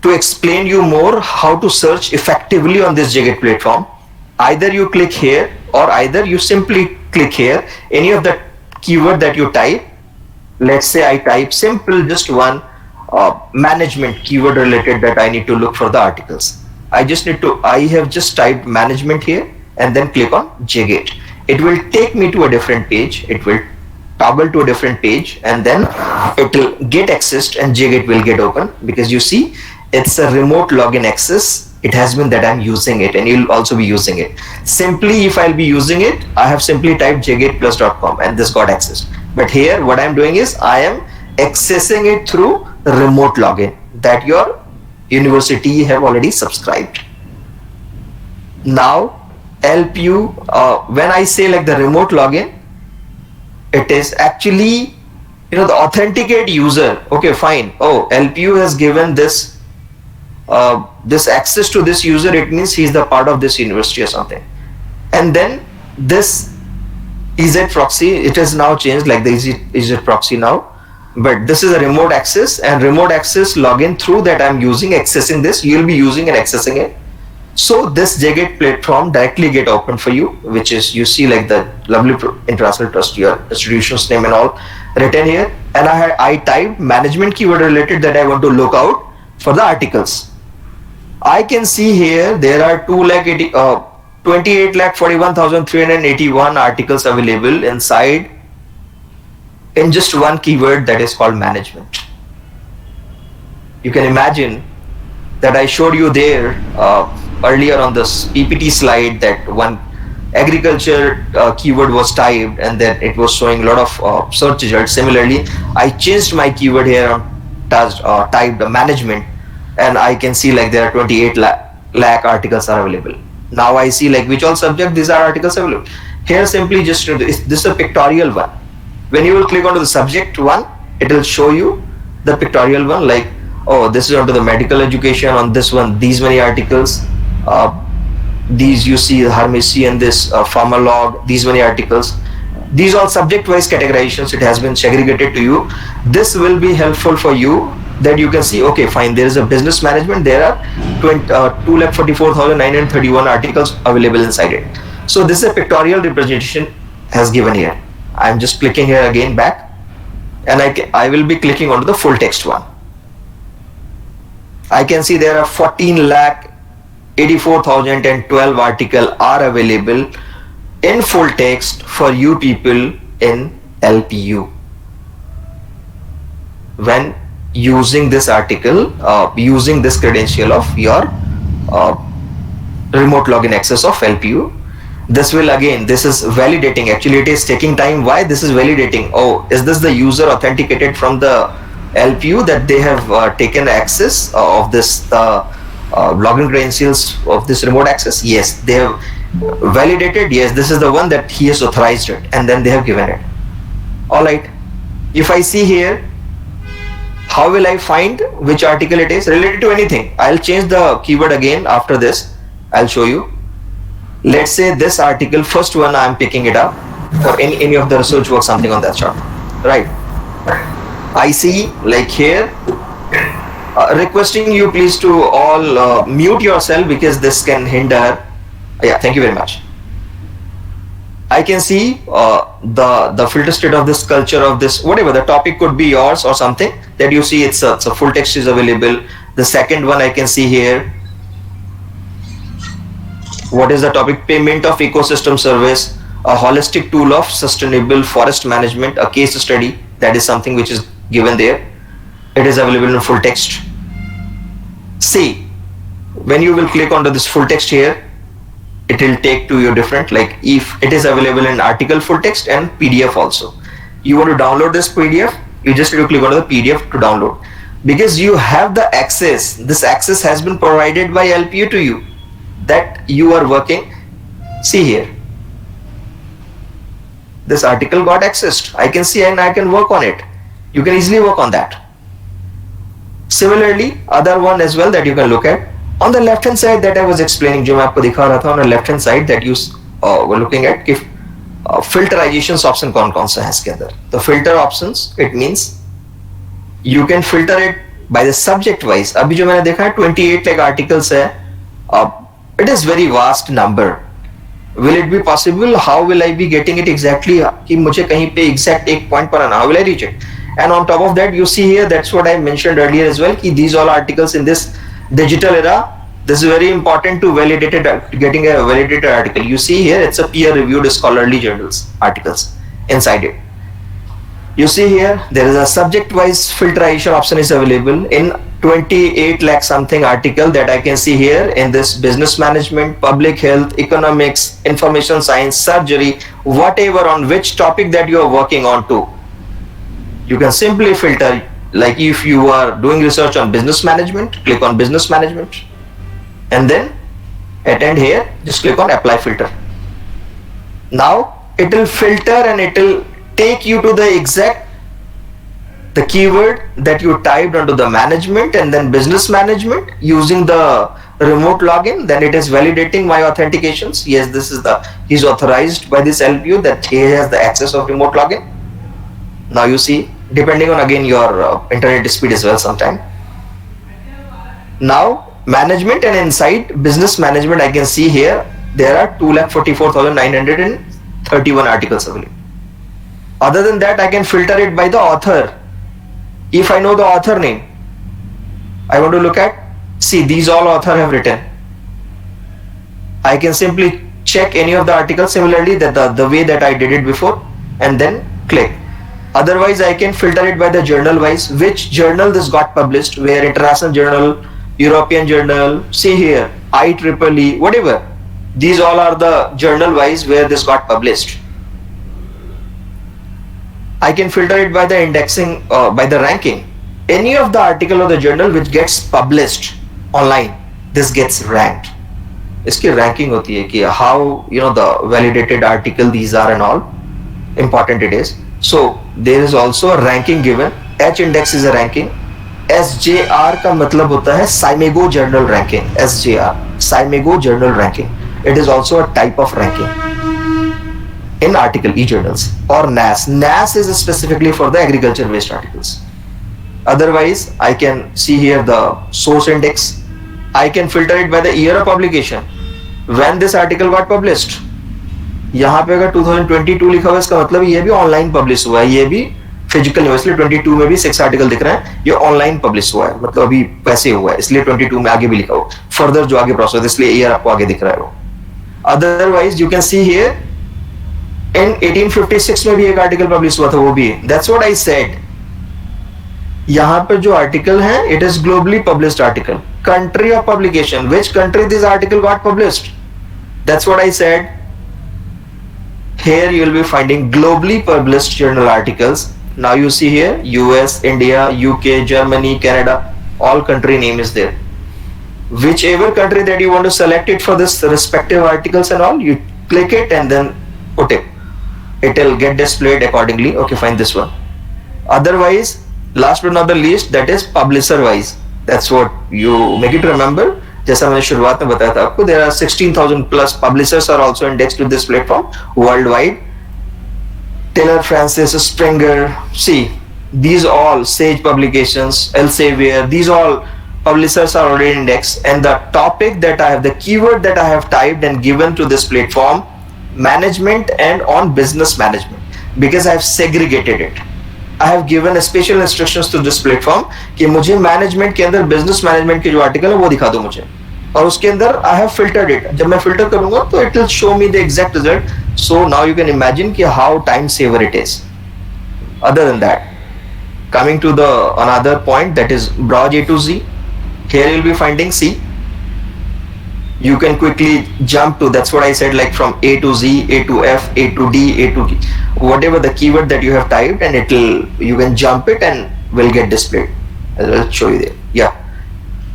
Speaker 1: To explain you more how to search effectively on this JGate platform, either you click here or either you simply click here, any of the keyword that you type. Let's say I type simple just one management keyword related that I need to look for the articles. I have just typed management here and then click on JGate. It will take me to a different page. It will toggle to a different page and then it will get accessed and JGate will get open, because you see it's a remote login access. It has been that I'm using it and you'll also be using it. Simply if I'll be using it, I have simply typed jgateplus.com and this got accessed. But here what I'm doing is I am accessing it through remote login that your university have already subscribed. Now LPU, when I say like the remote login, it is actually the authenticate user. Okay, fine. Oh, LPU has given this this access to this user. It means he's the part of this university or something. And then this EZ proxy, it has now changed like the EZ proxy now. But this is a remote access, and remote access login through that I'm using, accessing this. You'll be using and accessing it. So this JGate platform directly get open for you, which is you see like the Lovely International Trust, your institution's name and all written here. And I typed management keyword related that I want to look out for the articles. I can see here there are 28 lakh 41,381 articles available inside in just one keyword, that is called management. You can imagine that I showed you there earlier on this PPT slide that one agriculture keyword was typed and then it was showing a lot of search results. Similarly, I changed my keyword here on typed management, and I can see like there are 28 lakh articles are available. Now I see like which all subject these are articles available. Here simply just this is a pictorial one. When you will click onto the subject one, it will show you the pictorial one, like, oh, this is onto the medical education, on this one these many articles, these you see pharmacy and this pharmalog, these many articles. These all subject wise categorizations, it has been segregated to you. This will be helpful for you, that you can see, okay, fine, there is a business management, there are 2,44,931 articles available inside it. So this is a pictorial representation has given here. I am just clicking here again back, and I will be clicking onto the full text one. I can see there are 14 lakh 84,012 articles are available in full text for you people in LPU. When using this article, using this credential of your remote login access of LPU, this will again, this is validating. Actually, it is taking time. Why this is validating? Oh, is this the user authenticated from the LPU that they have taken access of this login credentials of this remote access? Yes, they have validated. Yes, this is the one that he has authorized it, and then they have given it. All right. If I see here, how will I find which article it is related to anything? I'll change the keyword again after this. I'll show you. Let's say this article, first one, I'm picking it up for any of the research work, something on that chart, right? I see like here, requesting you please to all mute yourself because this can hinder. Yeah, thank you very much. I can see the filter state of this culture of this, whatever the topic could be yours or something that you see, it's a full text is available. The second one I can see here, what is the topic? Payment of ecosystem service, a holistic tool of sustainable forest management, a case study. That is something which is given there. It is available in full text. See, when you will click onto this full text here, it will take to you different, like if it is available in article full text and PDF also. You want to download this PDF, you just need to click on the PDF to download, because you have the access. This access has been provided by LPU to you, that you are working. See here, this article got accessed. I can see and I can work on it. You can easily work on that. Similarly, other one as well that you can look at on the left hand side that I was explaining, जो मैं आपको दिखा रहा था, on the left hand side that you were looking at, कि filterizations option कौन कौन सा है इसके अंदर. The filter options, it means you can filter it by the subject wise. अभी जो मैंने देखा है 28 like articles है. It is very vast number. Will it be possible? How will I be getting it exactly? कि मुझे कहीं पे exact एक point पर आना. How will I reach it? And on top of that, you see here, that's what I mentioned earlier as well, कि these all articles in this digital era, this is very important to validate it, getting a validated article. You see here, it's a peer-reviewed scholarly journals articles inside it. You see here, there is a subject-wise filtration option is available in 28 lakh something article that I can see here in this business management, public health, economics, information science, surgery, whatever on which topic that you are working on to. You can simply filter, like if you are doing research on business management, click on business management, and then at end here, just click on apply filter. Now it will filter and it will take you to the keyword that you typed onto the management and then business management using the remote login. Then it is validating my authentications. Yes, this is he's authorized by this LPU that he has the access of remote login. Now you see, depending on again your internet speed as well sometime. Now management, and inside business management I can see here there are 2,44,931 articles available. Other than that, I can filter it by the author. If I know the author name, I want to look at See, these all author have written. I can simply check any of the articles similarly that the way that I did it before and then click. Otherwise, I can filter it by the journal wise, which journal this got published, where international journal, European journal, see here, IEEE, whatever. These all are the journal wise where this got published. I can filter it by the indexing, by the ranking. Any of the article or the journal which gets published online, this gets ranked. इसकी ranking होती है कि how you know the validated article these are and all important it is so there is also ranking given H index is a ranking SJR का मतलब होता है SCImago journal ranking SJR SCImago journal ranking it is also a type of ranking in article e-journals or NAS. NAS is specifically for the agriculture based articles. Otherwise, I can see here the source index. I can filter it by the year of publication. When this article got published. यहाँ पे अगर 2022 लिखा हुआ है इसका मतलब ये भी ऑनलाइन पब्लिश हुआ है, ये भी फिजिकल नहीं, इसलिए 22 में भी 6 आर्टिकल दिख रहे हैं, ये ऑनलाइन पब्लिश हुआ है, मतलब अभी वैसे हुआ है, इसलिए 22 में आगे भी लिखा हुआ फर्दर जो आगे प्रोसेस, इसलिए ईयर आपको आगे दिख रहा है वो. Otherwise you can see here in 1856 में भी एक आर्टिकल पब्लिश हुआ था, वो भी दैट्स व्हाट आई सेड. यहाँ पर जो आर्टिकल है it is globally published article. Country of publication, which country this article got published, that's what I said. Here you will be finding globally published journal articles. Now you see here US, India, UK, Germany, Canada, all country name is there. Whichever country that you want to select it for this respective articles and all, you click it and then put it. It will get displayed accordingly. Okay, find this one. Otherwise, last but not the least, that is publisher wise. That's what you make it remember. जैसा मैंने शुरुआत में बताया था आपको, there are 16,000 plus publishers are also indexed to this platform worldwide. Taylor Francis, Springer, see these all Sage Publications, Elsevier, these all publishers are already indexed, and the topic that I have, the keyword that I have typed and given to this platform, management and on business management, because I have segregated it. I have given special instructions to this platform कि मुझे management के अंदर business management के जो article है वो दिखा दो मुझे, और उसके अंदर I have filtered it. जब मैं फिल्टर करूंगा तो it will show me the exact result. So now you can imagine कि how time saver it is. Other than that, coming to the another point, that is browse A to Z. Here you will be finding C. You can quickly jump to, that's what I said, like from A to Z, A to F, A to D, A to G, whatever the keyword that you have typed, and you can jump it and will get displayed. I'll show you there. Yeah,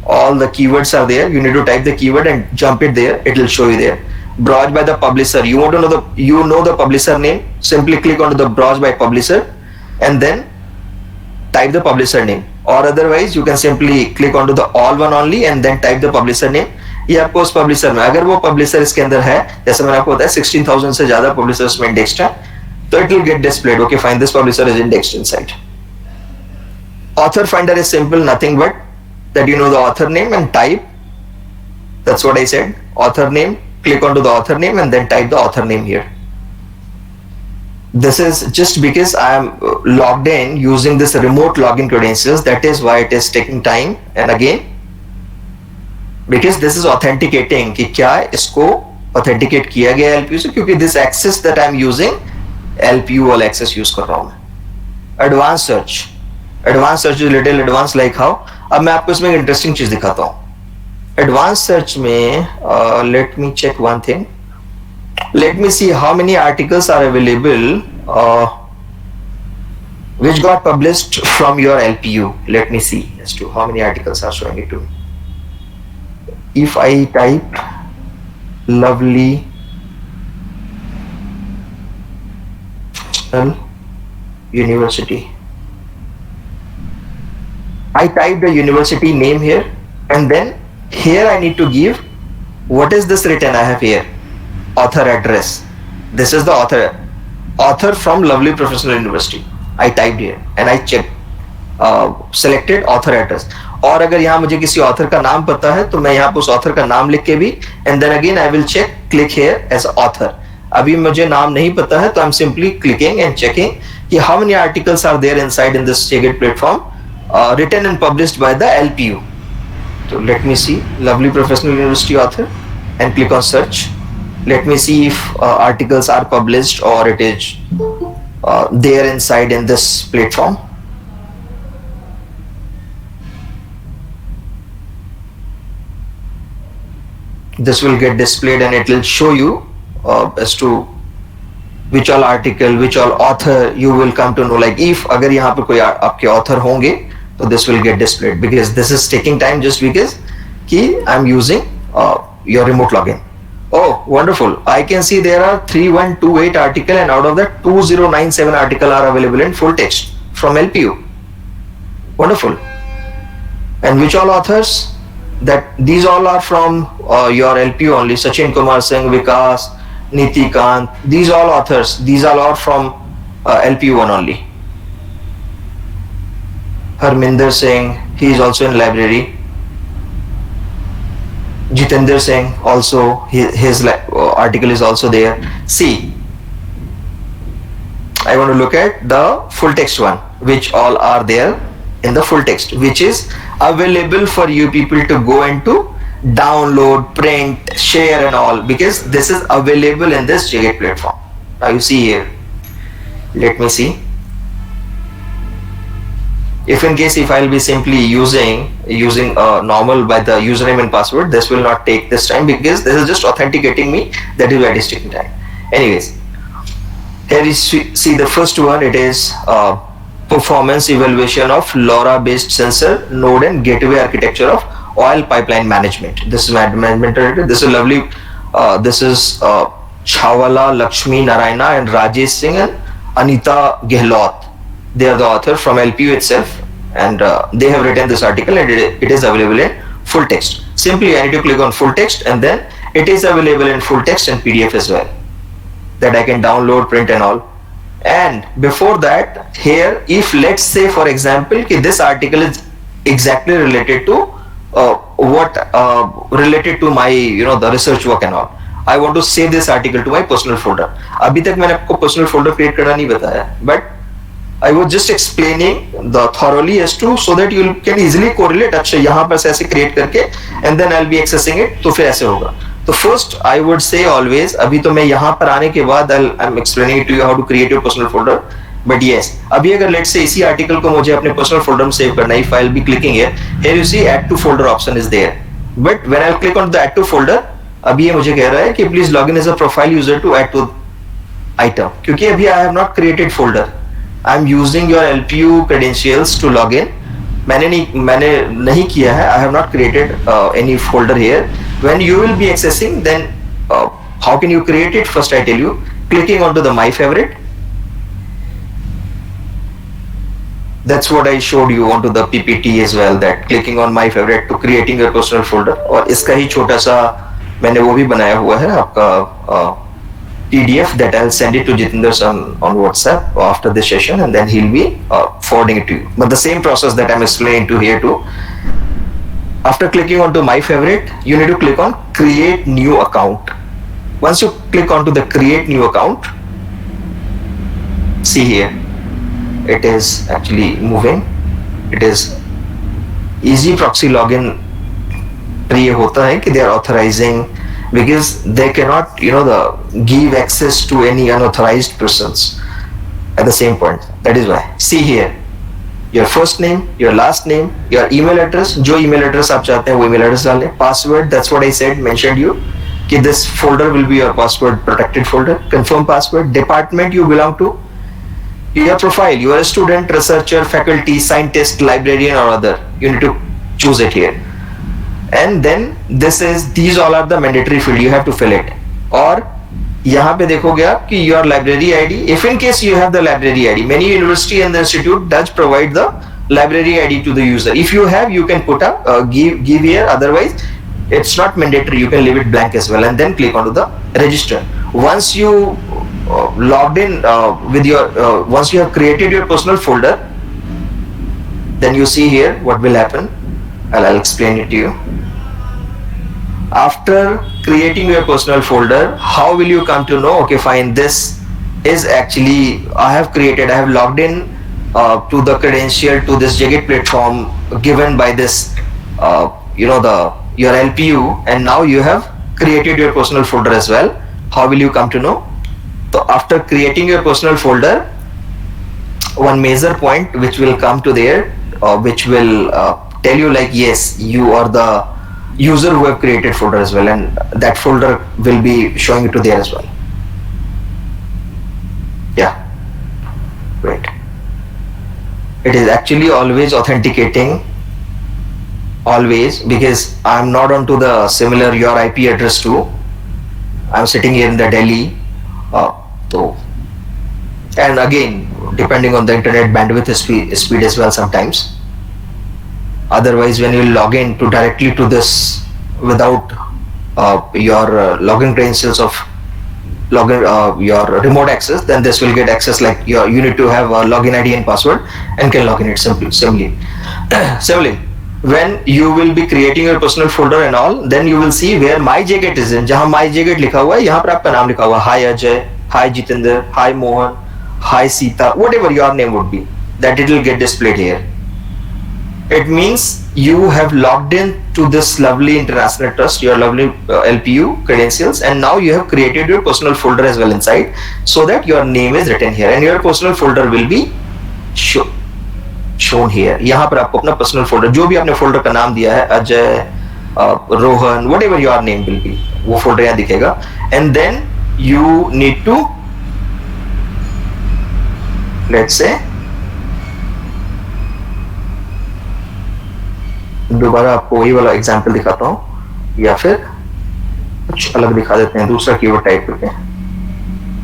Speaker 1: all the keywords are there. You need to type the keyword and jump it there. It will show you there. Browse by the publisher. You want to know the publisher name. Simply click onto the browse by publisher and then type the publisher name. Or otherwise, you can simply click onto the all one only and then type the publisher name. ये आपको उस publisher में, अगर वो publisher इसके अंदर है, जैसे मैंने आपको बताया 16,000 से ज्यादा पब्लिशर्स में इंडेक्स्ड है, तो it will get displayed. Okay, fine, this publisher is indexed inside. Author finder is simple, nothing but that you know the author name and type. That's what I said, author name, click on to the author name and then type the author name here. This is just because I am logged in using this remote login credentials, that is why it is taking time. And again, because this is authenticating कि क्या इसको authenticate किया गया LPU से, क्योंकि this access that I am using LPU वाला access use कर रहा हूँ मैं. Advanced search is little advanced like how. अब मैं आपको इसमें एक interesting चीज दिखाता हूँ. Advanced search में let me check one thing. Let me see how many articles are available which got published from your LPU. Let me see as to how many articles are showing it to me. If I type Lovely University, I type the university name here, and then here I need to give, what is this written I have here? Author address. This is the author from Lovely Professional University. I typed here and I checked, selected author address. और अगर यहाँ मुझे किसी author का नाम पता है तो मैं यहाँ पर उस author का नाम लिख के भी, and then again I will check, click here as author. अभी मुझे नाम नहीं पता है तो I'm simply clicking and checking कि how many articles are there inside in this Seagate platform written and published by the LPU. So let me see, Lovely Professional University author, and click on search. Let me see if articles are published or it is there inside in this platform. This will get displayed and it will show you as to which all article, which all author you will come to know. Like if अगर यहाँ पे कोई आपके author होंगे, तो this will get displayed, because this is taking time just because कि I'm using your remote login. Oh, wonderful! I can see there are 3128 article, and out of that 2097 article are available in full text from LPU. Wonderful. And which all authors? That these all are from your LPU only. Sachin Kumar Singh, Vikas, Niti Kant. These all authors. These all are from LPU one only. Harminder Singh, he is also in library. Jitendra Singh also, his article is also there. See, I want to look at the full text one, which all are there in the full text, which is available for you people to go and to download, print, share and all, because this is available in this JGate platform. Now you see here, let me see. If in case if I'll be simply using normal by the username and password, this will not take this time, because this is just authenticating me. That is why it is taking time. Anyways, here you see the first one. It is performance evaluation of LoRa based sensor node and gateway architecture of oil pipeline management. This is management related. This is lovely. This is Chhawala, Lakshmi Narayana and Rajesh Singh and Anita Gehlot. They are the author from LPU itself, and they have written this article, and it is available in full text. Simply I need to click on full text, and then it is available in full text and PDF as well, that I can download, print and all. And before that, here, if let's say for example this article is exactly related to related to my the research work and all, I want to save this article to my personal folder. अभी तक मैंने आपको personal folder create करना नहीं बताया, but I was just explaining the thoroughly as to so that you can easily correlate. अच्छा यहाँ पर ऐसे create करके and then I'll be accessing it, तो फिर ऐसे होगा. तो first I would say always, अभी तो मैं यहाँ पर आने के बाद I'm explaining it to you how to create your personal folder. But yes, अभी अगर let's say इसी article को मुझे अपने personal folder में save करना है, if I'll be clicking here you see add to folder option is there. But when I'll click on the add to folder, अभी ये मुझे कह रहा है कि please login as a profile user to add to item, क्योंकि अभी I have not created folder. I'm using your LPU credentials to log in. मैंने नहीं किया है. I have not created any folder here. When you will be accessing, then how can you create it? First I tell you, clicking onto the my favorite. That's what I showed you onto the PPT as well, that clicking on my favorite to creating your personal folder. और इसका ही छोटा सा मैंने वो भी बनाया हुआ है आपका PDF that I'll send it to Jitendra on WhatsApp after this session, and then he'll be forwarding it to you. But the same process that I'm explaining to here too. After clicking onto my favorite, you need to click on create new account. Once you click onto the create new account, see here, it is actually moving. It is easy proxy login. ये होता है कि they are authorizing, because they cannot give access to any unauthorized persons at the same point. That is why, see here, your first name, your last name, your email address, जो email address आप चाहते हैं वो email address डालें. Password, that's what I said, mentioned you कि this folder will be your password protected folder. Confirm password. Department you belong to, your profile, you are a student, researcher, faculty, scientist, librarian or other, you need to choose it here. And then these all are the mandatory field, you have to fill it. और यहाँ पे देखोगे आप कि your library ID, if in case you have the library ID, many university and the institute does provide the library ID to the user. If you have, you can put a give here, otherwise it's not mandatory, you can leave it blank as well, and then click onto the register. Once you logged in with your once you have created your personal folder, then you see here what will happen. I'll explain it to you. After creating your personal folder, how will you come to know, okay fine, this is actually I have logged in to the credential to this JGate platform given by this the your LPU, and now you have created your personal folder as well. How will you come to know? So after creating your personal folder, one major point which will come to there, which will tell you like, yes, you are the user who have created folder as well, and that folder will be showing it to there as well. Yeah, great. It is actually always authenticating, always, because I'm not onto the similar your IP address too. I'm sitting here in the Delhi, so, and again depending on the internet bandwidth speed as well sometimes. Otherwise, when you log in to directly to this without your login credentials of login your remote access, then this will get access like you need to have a login ID and password and can log in it simply. Similarly, when you will be creating your personal folder and all, then you will see where MyJGate is in. जहाँ MyJGate लिखा हुआ है, यहाँ पर आपका नाम लिखा हुआ है, hi Ajay, hi Jitendra, hi Mohan, hi Sita, whatever your name would be, that it will get displayed here. It means you have logged in to this lovely international trust, your lovely LPU credentials, and now you have created your personal folder as well inside, so that your name is written here and your personal folder will be shown here. यहाँ पर आपको अपना personal folder, जो भी आपने folder का नाम दिया है, Ajay, Rohan, whatever your name will be, वो folder यहाँ दिखेगा. And then you need to, let's say, दोबारा आपको वही वाला एग्जाम्पल दिखाता हूँ, या फिर कुछ अलग दिखा देते हैं, दूसरा कीवर्ड टाइप करके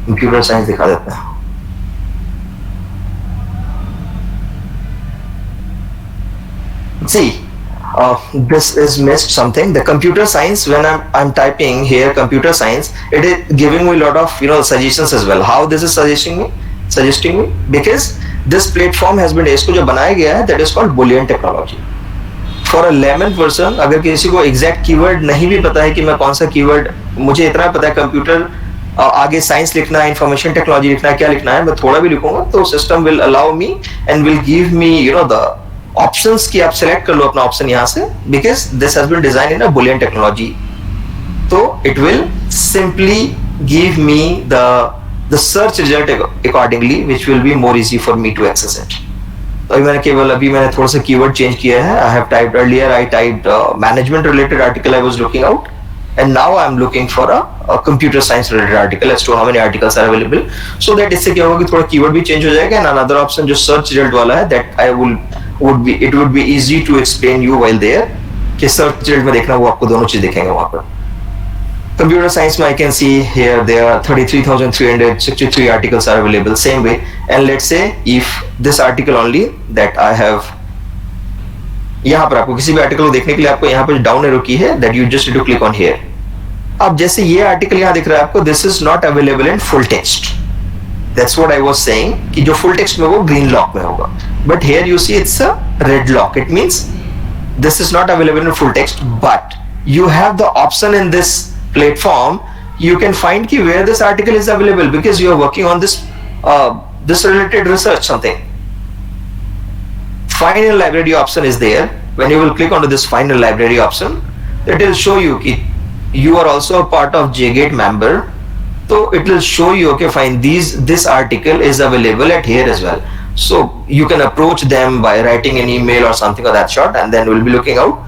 Speaker 1: कंप्यूटर साइंस दिखा देते हैं. See, this is missed something. The computer science, when I'm typing here computer science, it is giving me a lot of suggestions as well. How this is suggesting me? Because this platform has been, इसको जो बनाया गया है, that is called Boolean technology. For a layman person, अगर किसी को exact keyword नहीं भी पता है कि मैं कौन सा कीवर्ड, मुझे इतना पता है कंप्यूटर आगे साइंस लिखना है, इंफॉर्मेशन टेक्नोलॉजी लिखना है, क्या लिखना है, मैं थोड़ा भी लिखूंगा तो system will allow me and will give me the options कि आप सिलेक्ट कर लो अपना ऑप्शन यहाँ से, because this has been design in a Boolean technology. तो it will simply give me the search result accordingly, which will be more easy for me to access it. तो अभी मैंने थोड़ा सा कीवर्ड चेंज किया है. I have typed earlier, I typed management related article I was looking out, and now I'm looking for a computer science related article as to how many articles are available, so that इससे क्या होगा कि थोड़ा keyword भी change हो जाएगा. and another option जो search result वाला है, that I would be easy to explain you while there, कि सर्च रिजल्ट में देखना वो आपको दोनों चीज दिखेंगे वहां पर. Computer science में I can see here there are 33,363 articles are available same way. And let's say if this article only that I have, यहाँ पर आपको किसी भी आर्टिकल को देखने के लिए आपको यहाँ पर डाउन एरो की है, that you just need to click on here. अब जैसे ये आर्टिकल यहाँ दिख रहा है आपको, this is not available in full text. That's what I was saying कि जो full text में वो green lock में होगा. But here you see it's a red lock. It means this is not available in full text, but you have the option in this platform. You can find कि where this article is available, because you are working on this related research something. Find in library option is there. When you will click onto this find in library option, it will show you that you are also a part of JGate member. So it will show you, okay, fine, this article is available at here as well. So you can approach them by writing an email or something of that sort, and then we'll be looking out.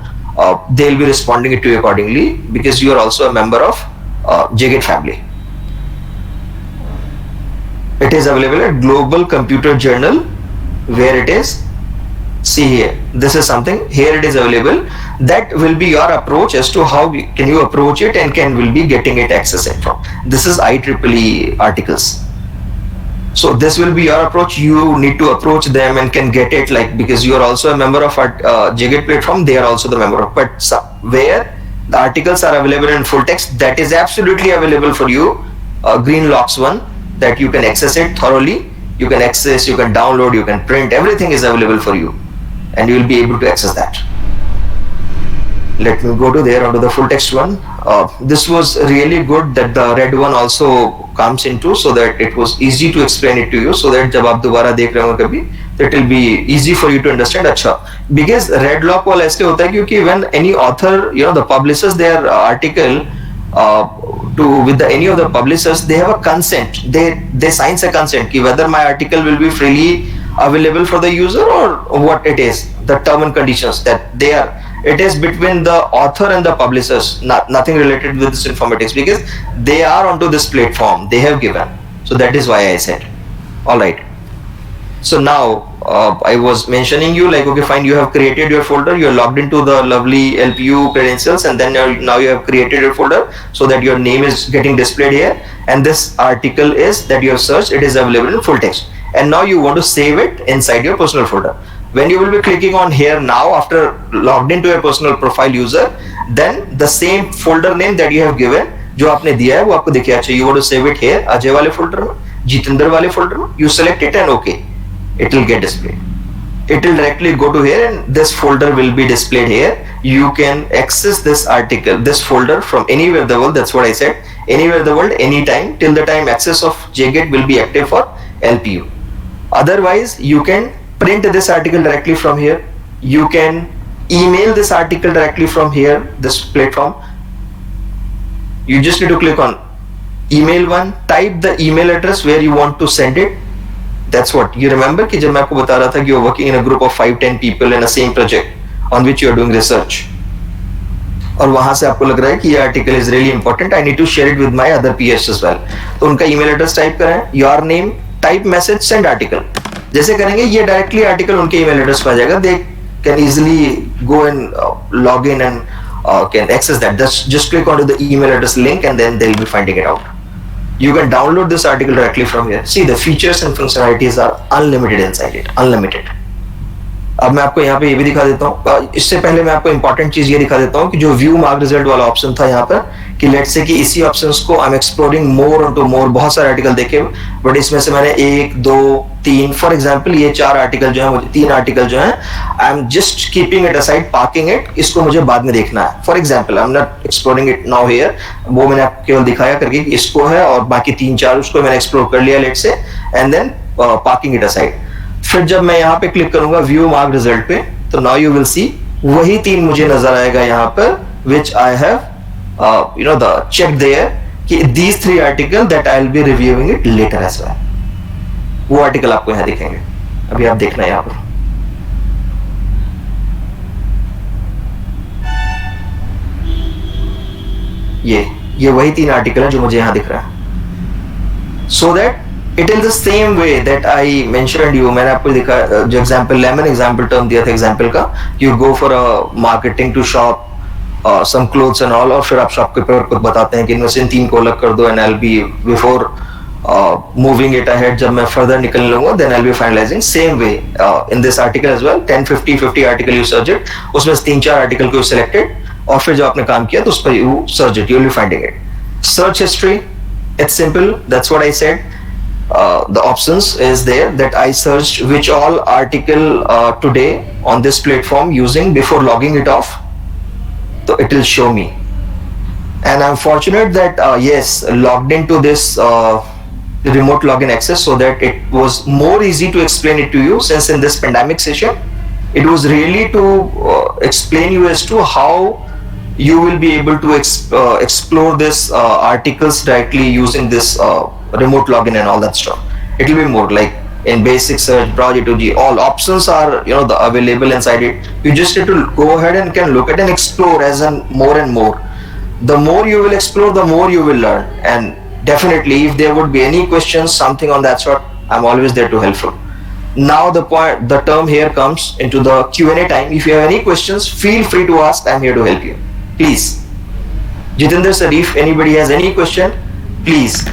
Speaker 1: They'll be responding it to you accordingly, because you are also a member of JGate family. It is available at Global Computer Journal, where it is. See here, this is something here, it is available. That will be your approach as to how can you approach it and will be getting it access it from. This is IEEE articles. So this will be your approach. You need to approach them and can get it, like, because you are also a member of JGate platform, they are also the member of, but where the articles are available in full text, that is absolutely available for you. Green locks one, that you can access it thoroughly, you can access, you can download, you can print, everything is available for you, and you will be able to access that. Let me go to there onto the full text one. This was really good that the red one also comes into, so that it was easy to explain it to you, so that जब आप दोबारा देख रहे हो कभी so it will be easy for you to understand. अच्छा, because red lock वाला इसलिए होता है क्योंकि when any author, the publishes their article to with any of the publishers, they have a consent, they sign a consent कि whether my article will be freely available for the user or what it is, the term and conditions that they are, it is between the author and the publishers, nothing related with this informatics, because they are onto this platform, they have given. So that is why I said. All right, so now I was mentioning you like, okay fine, you have created your folder, you are logged into the lovely LPU credentials, and then now you have created your folder so that your name is getting displayed here, and this article is that you have searched, it is available in full text, and now you want to save it inside your personal folder. When you will be clicking on here now after logged into your personal profile user, then the same folder name that you have given, जो आपने दिया है वो आपको दिखे. अच्छा, you want to save it here Ajay वाले folder में, जितेंद्र वाले फोल्डर में, you select it and okay, it will get displayed. It will directly go to here and this folder will be displayed here. You can access this article, this folder from anywhere in the world. That's what I said, anywhere in the world, anytime, till the time access of JGate will be active for LPU. Otherwise, you can print this article directly from here. You can email this article directly from here, this platform. You just need to click on email one, type the email address where you want to send it. That's what you remember कि जब मैं आपको बता रहा था कि you're working in a group of 5-10 people in a same project on which you are doing research, और वहां से आपको लग रहा है कि ये article is really important, I need to share it with my other PS as well. तो उनका ईमेल एड्रेस टाइप करें, your name, type message, send article. जैसे करेंगे ये डायरेक्टली आर्टिकल उनके ईमेल एड्रेस पर आ जाएगा. They can easily go and log in and can access that. Just click onto the email address link and then they'll be finding it out. You can download this article directly from here. See, the features and functionalities are unlimited inside it, unlimited. अब मैं आपको यहाँ पे ये भी दिखा देता हूँ. इससे पहले मैं आपको इंपॉर्टेंट चीज ये दिखा देता हूँ कि जो व्यू मार्क रिजल्ट वाला ऑप्शन था यहाँ पर, कि लेट्स से कि इसी ऑप्शंस को I am exploring more on to more, बहुत सारे आर्टिकल देखे, बट इसमें से मैंने 1, 2, 3 फॉर एग्जांपल ये 4 आर्टिकल जो है, मुझे 3 आर्टिकल जो है, I am just keeping it aside, parking it, इसको मुझे बाद में देखना है. For example I am not exploring it now here, वो मैंने आपको केवल दिखाया करके इसको है, और बाकी 3-4 उसको मैंने एक्सप्लोर कर लिया लेट से, and then parking it aside. फिर जब मैं यहाँ पे क्लिक करूंगा व्यू मार्क रिजल्ट पे, तो नाउ यू विल सी वही 3 मुझे नजर आएगा यहाँ पर, which I have the check there, कि these 3 article that I will be reviewing it later as well. वो आर्टिकल आपको यहाँ दिखेंगे, अभी आप देखना यहाँ पर. ये वही 3 आर्टिकल है जो मुझे यहाँ दिख रहा है. So that it is the same way that I mentioned you. मैंने आपको दिखा जो एग्जाम्पल, लेमन एग्जाम्पल टर्म दिया था एग्जाम्पल का, you go for a marketing to shop some clothes and all, और फिर आप शॉपकीपर को बताते हैं कि इनमें से इन 3 को अलग कर दो, and I'll be before moving it ahead, जब मैं further निकलने लगूंगा, then I'll be finalizing. Same way in this article as well, 10, 50 article you search it, उसमें से 3-4 article को you selected, और फिर जो आपने काम किया तो उस पर you search it, you'll be finding it. Search history, it's simple, that's what I said. The options is there that I searched which all article today on this platform using before logging it off, so it will show me. And I'm fortunate that yes, logged into this remote login access, so that it was more easy to explain it to you, since in this pandemic session it was really to explain you as to how you will be able to explore this articles directly using this remote login and all that stuff. It will be more like in basic search, browse to all options are the available inside it. You just need to go ahead and can look at and explore as and more. The more you will explore, the more you will learn. And definitely, if there would be any questions, something on that sort, I'm always there to helpful. Now the term here comes into the Q&A time. If you have any questions, feel free to ask. I'm here to help you. Please, Jitendra sir, if anybody has any question, please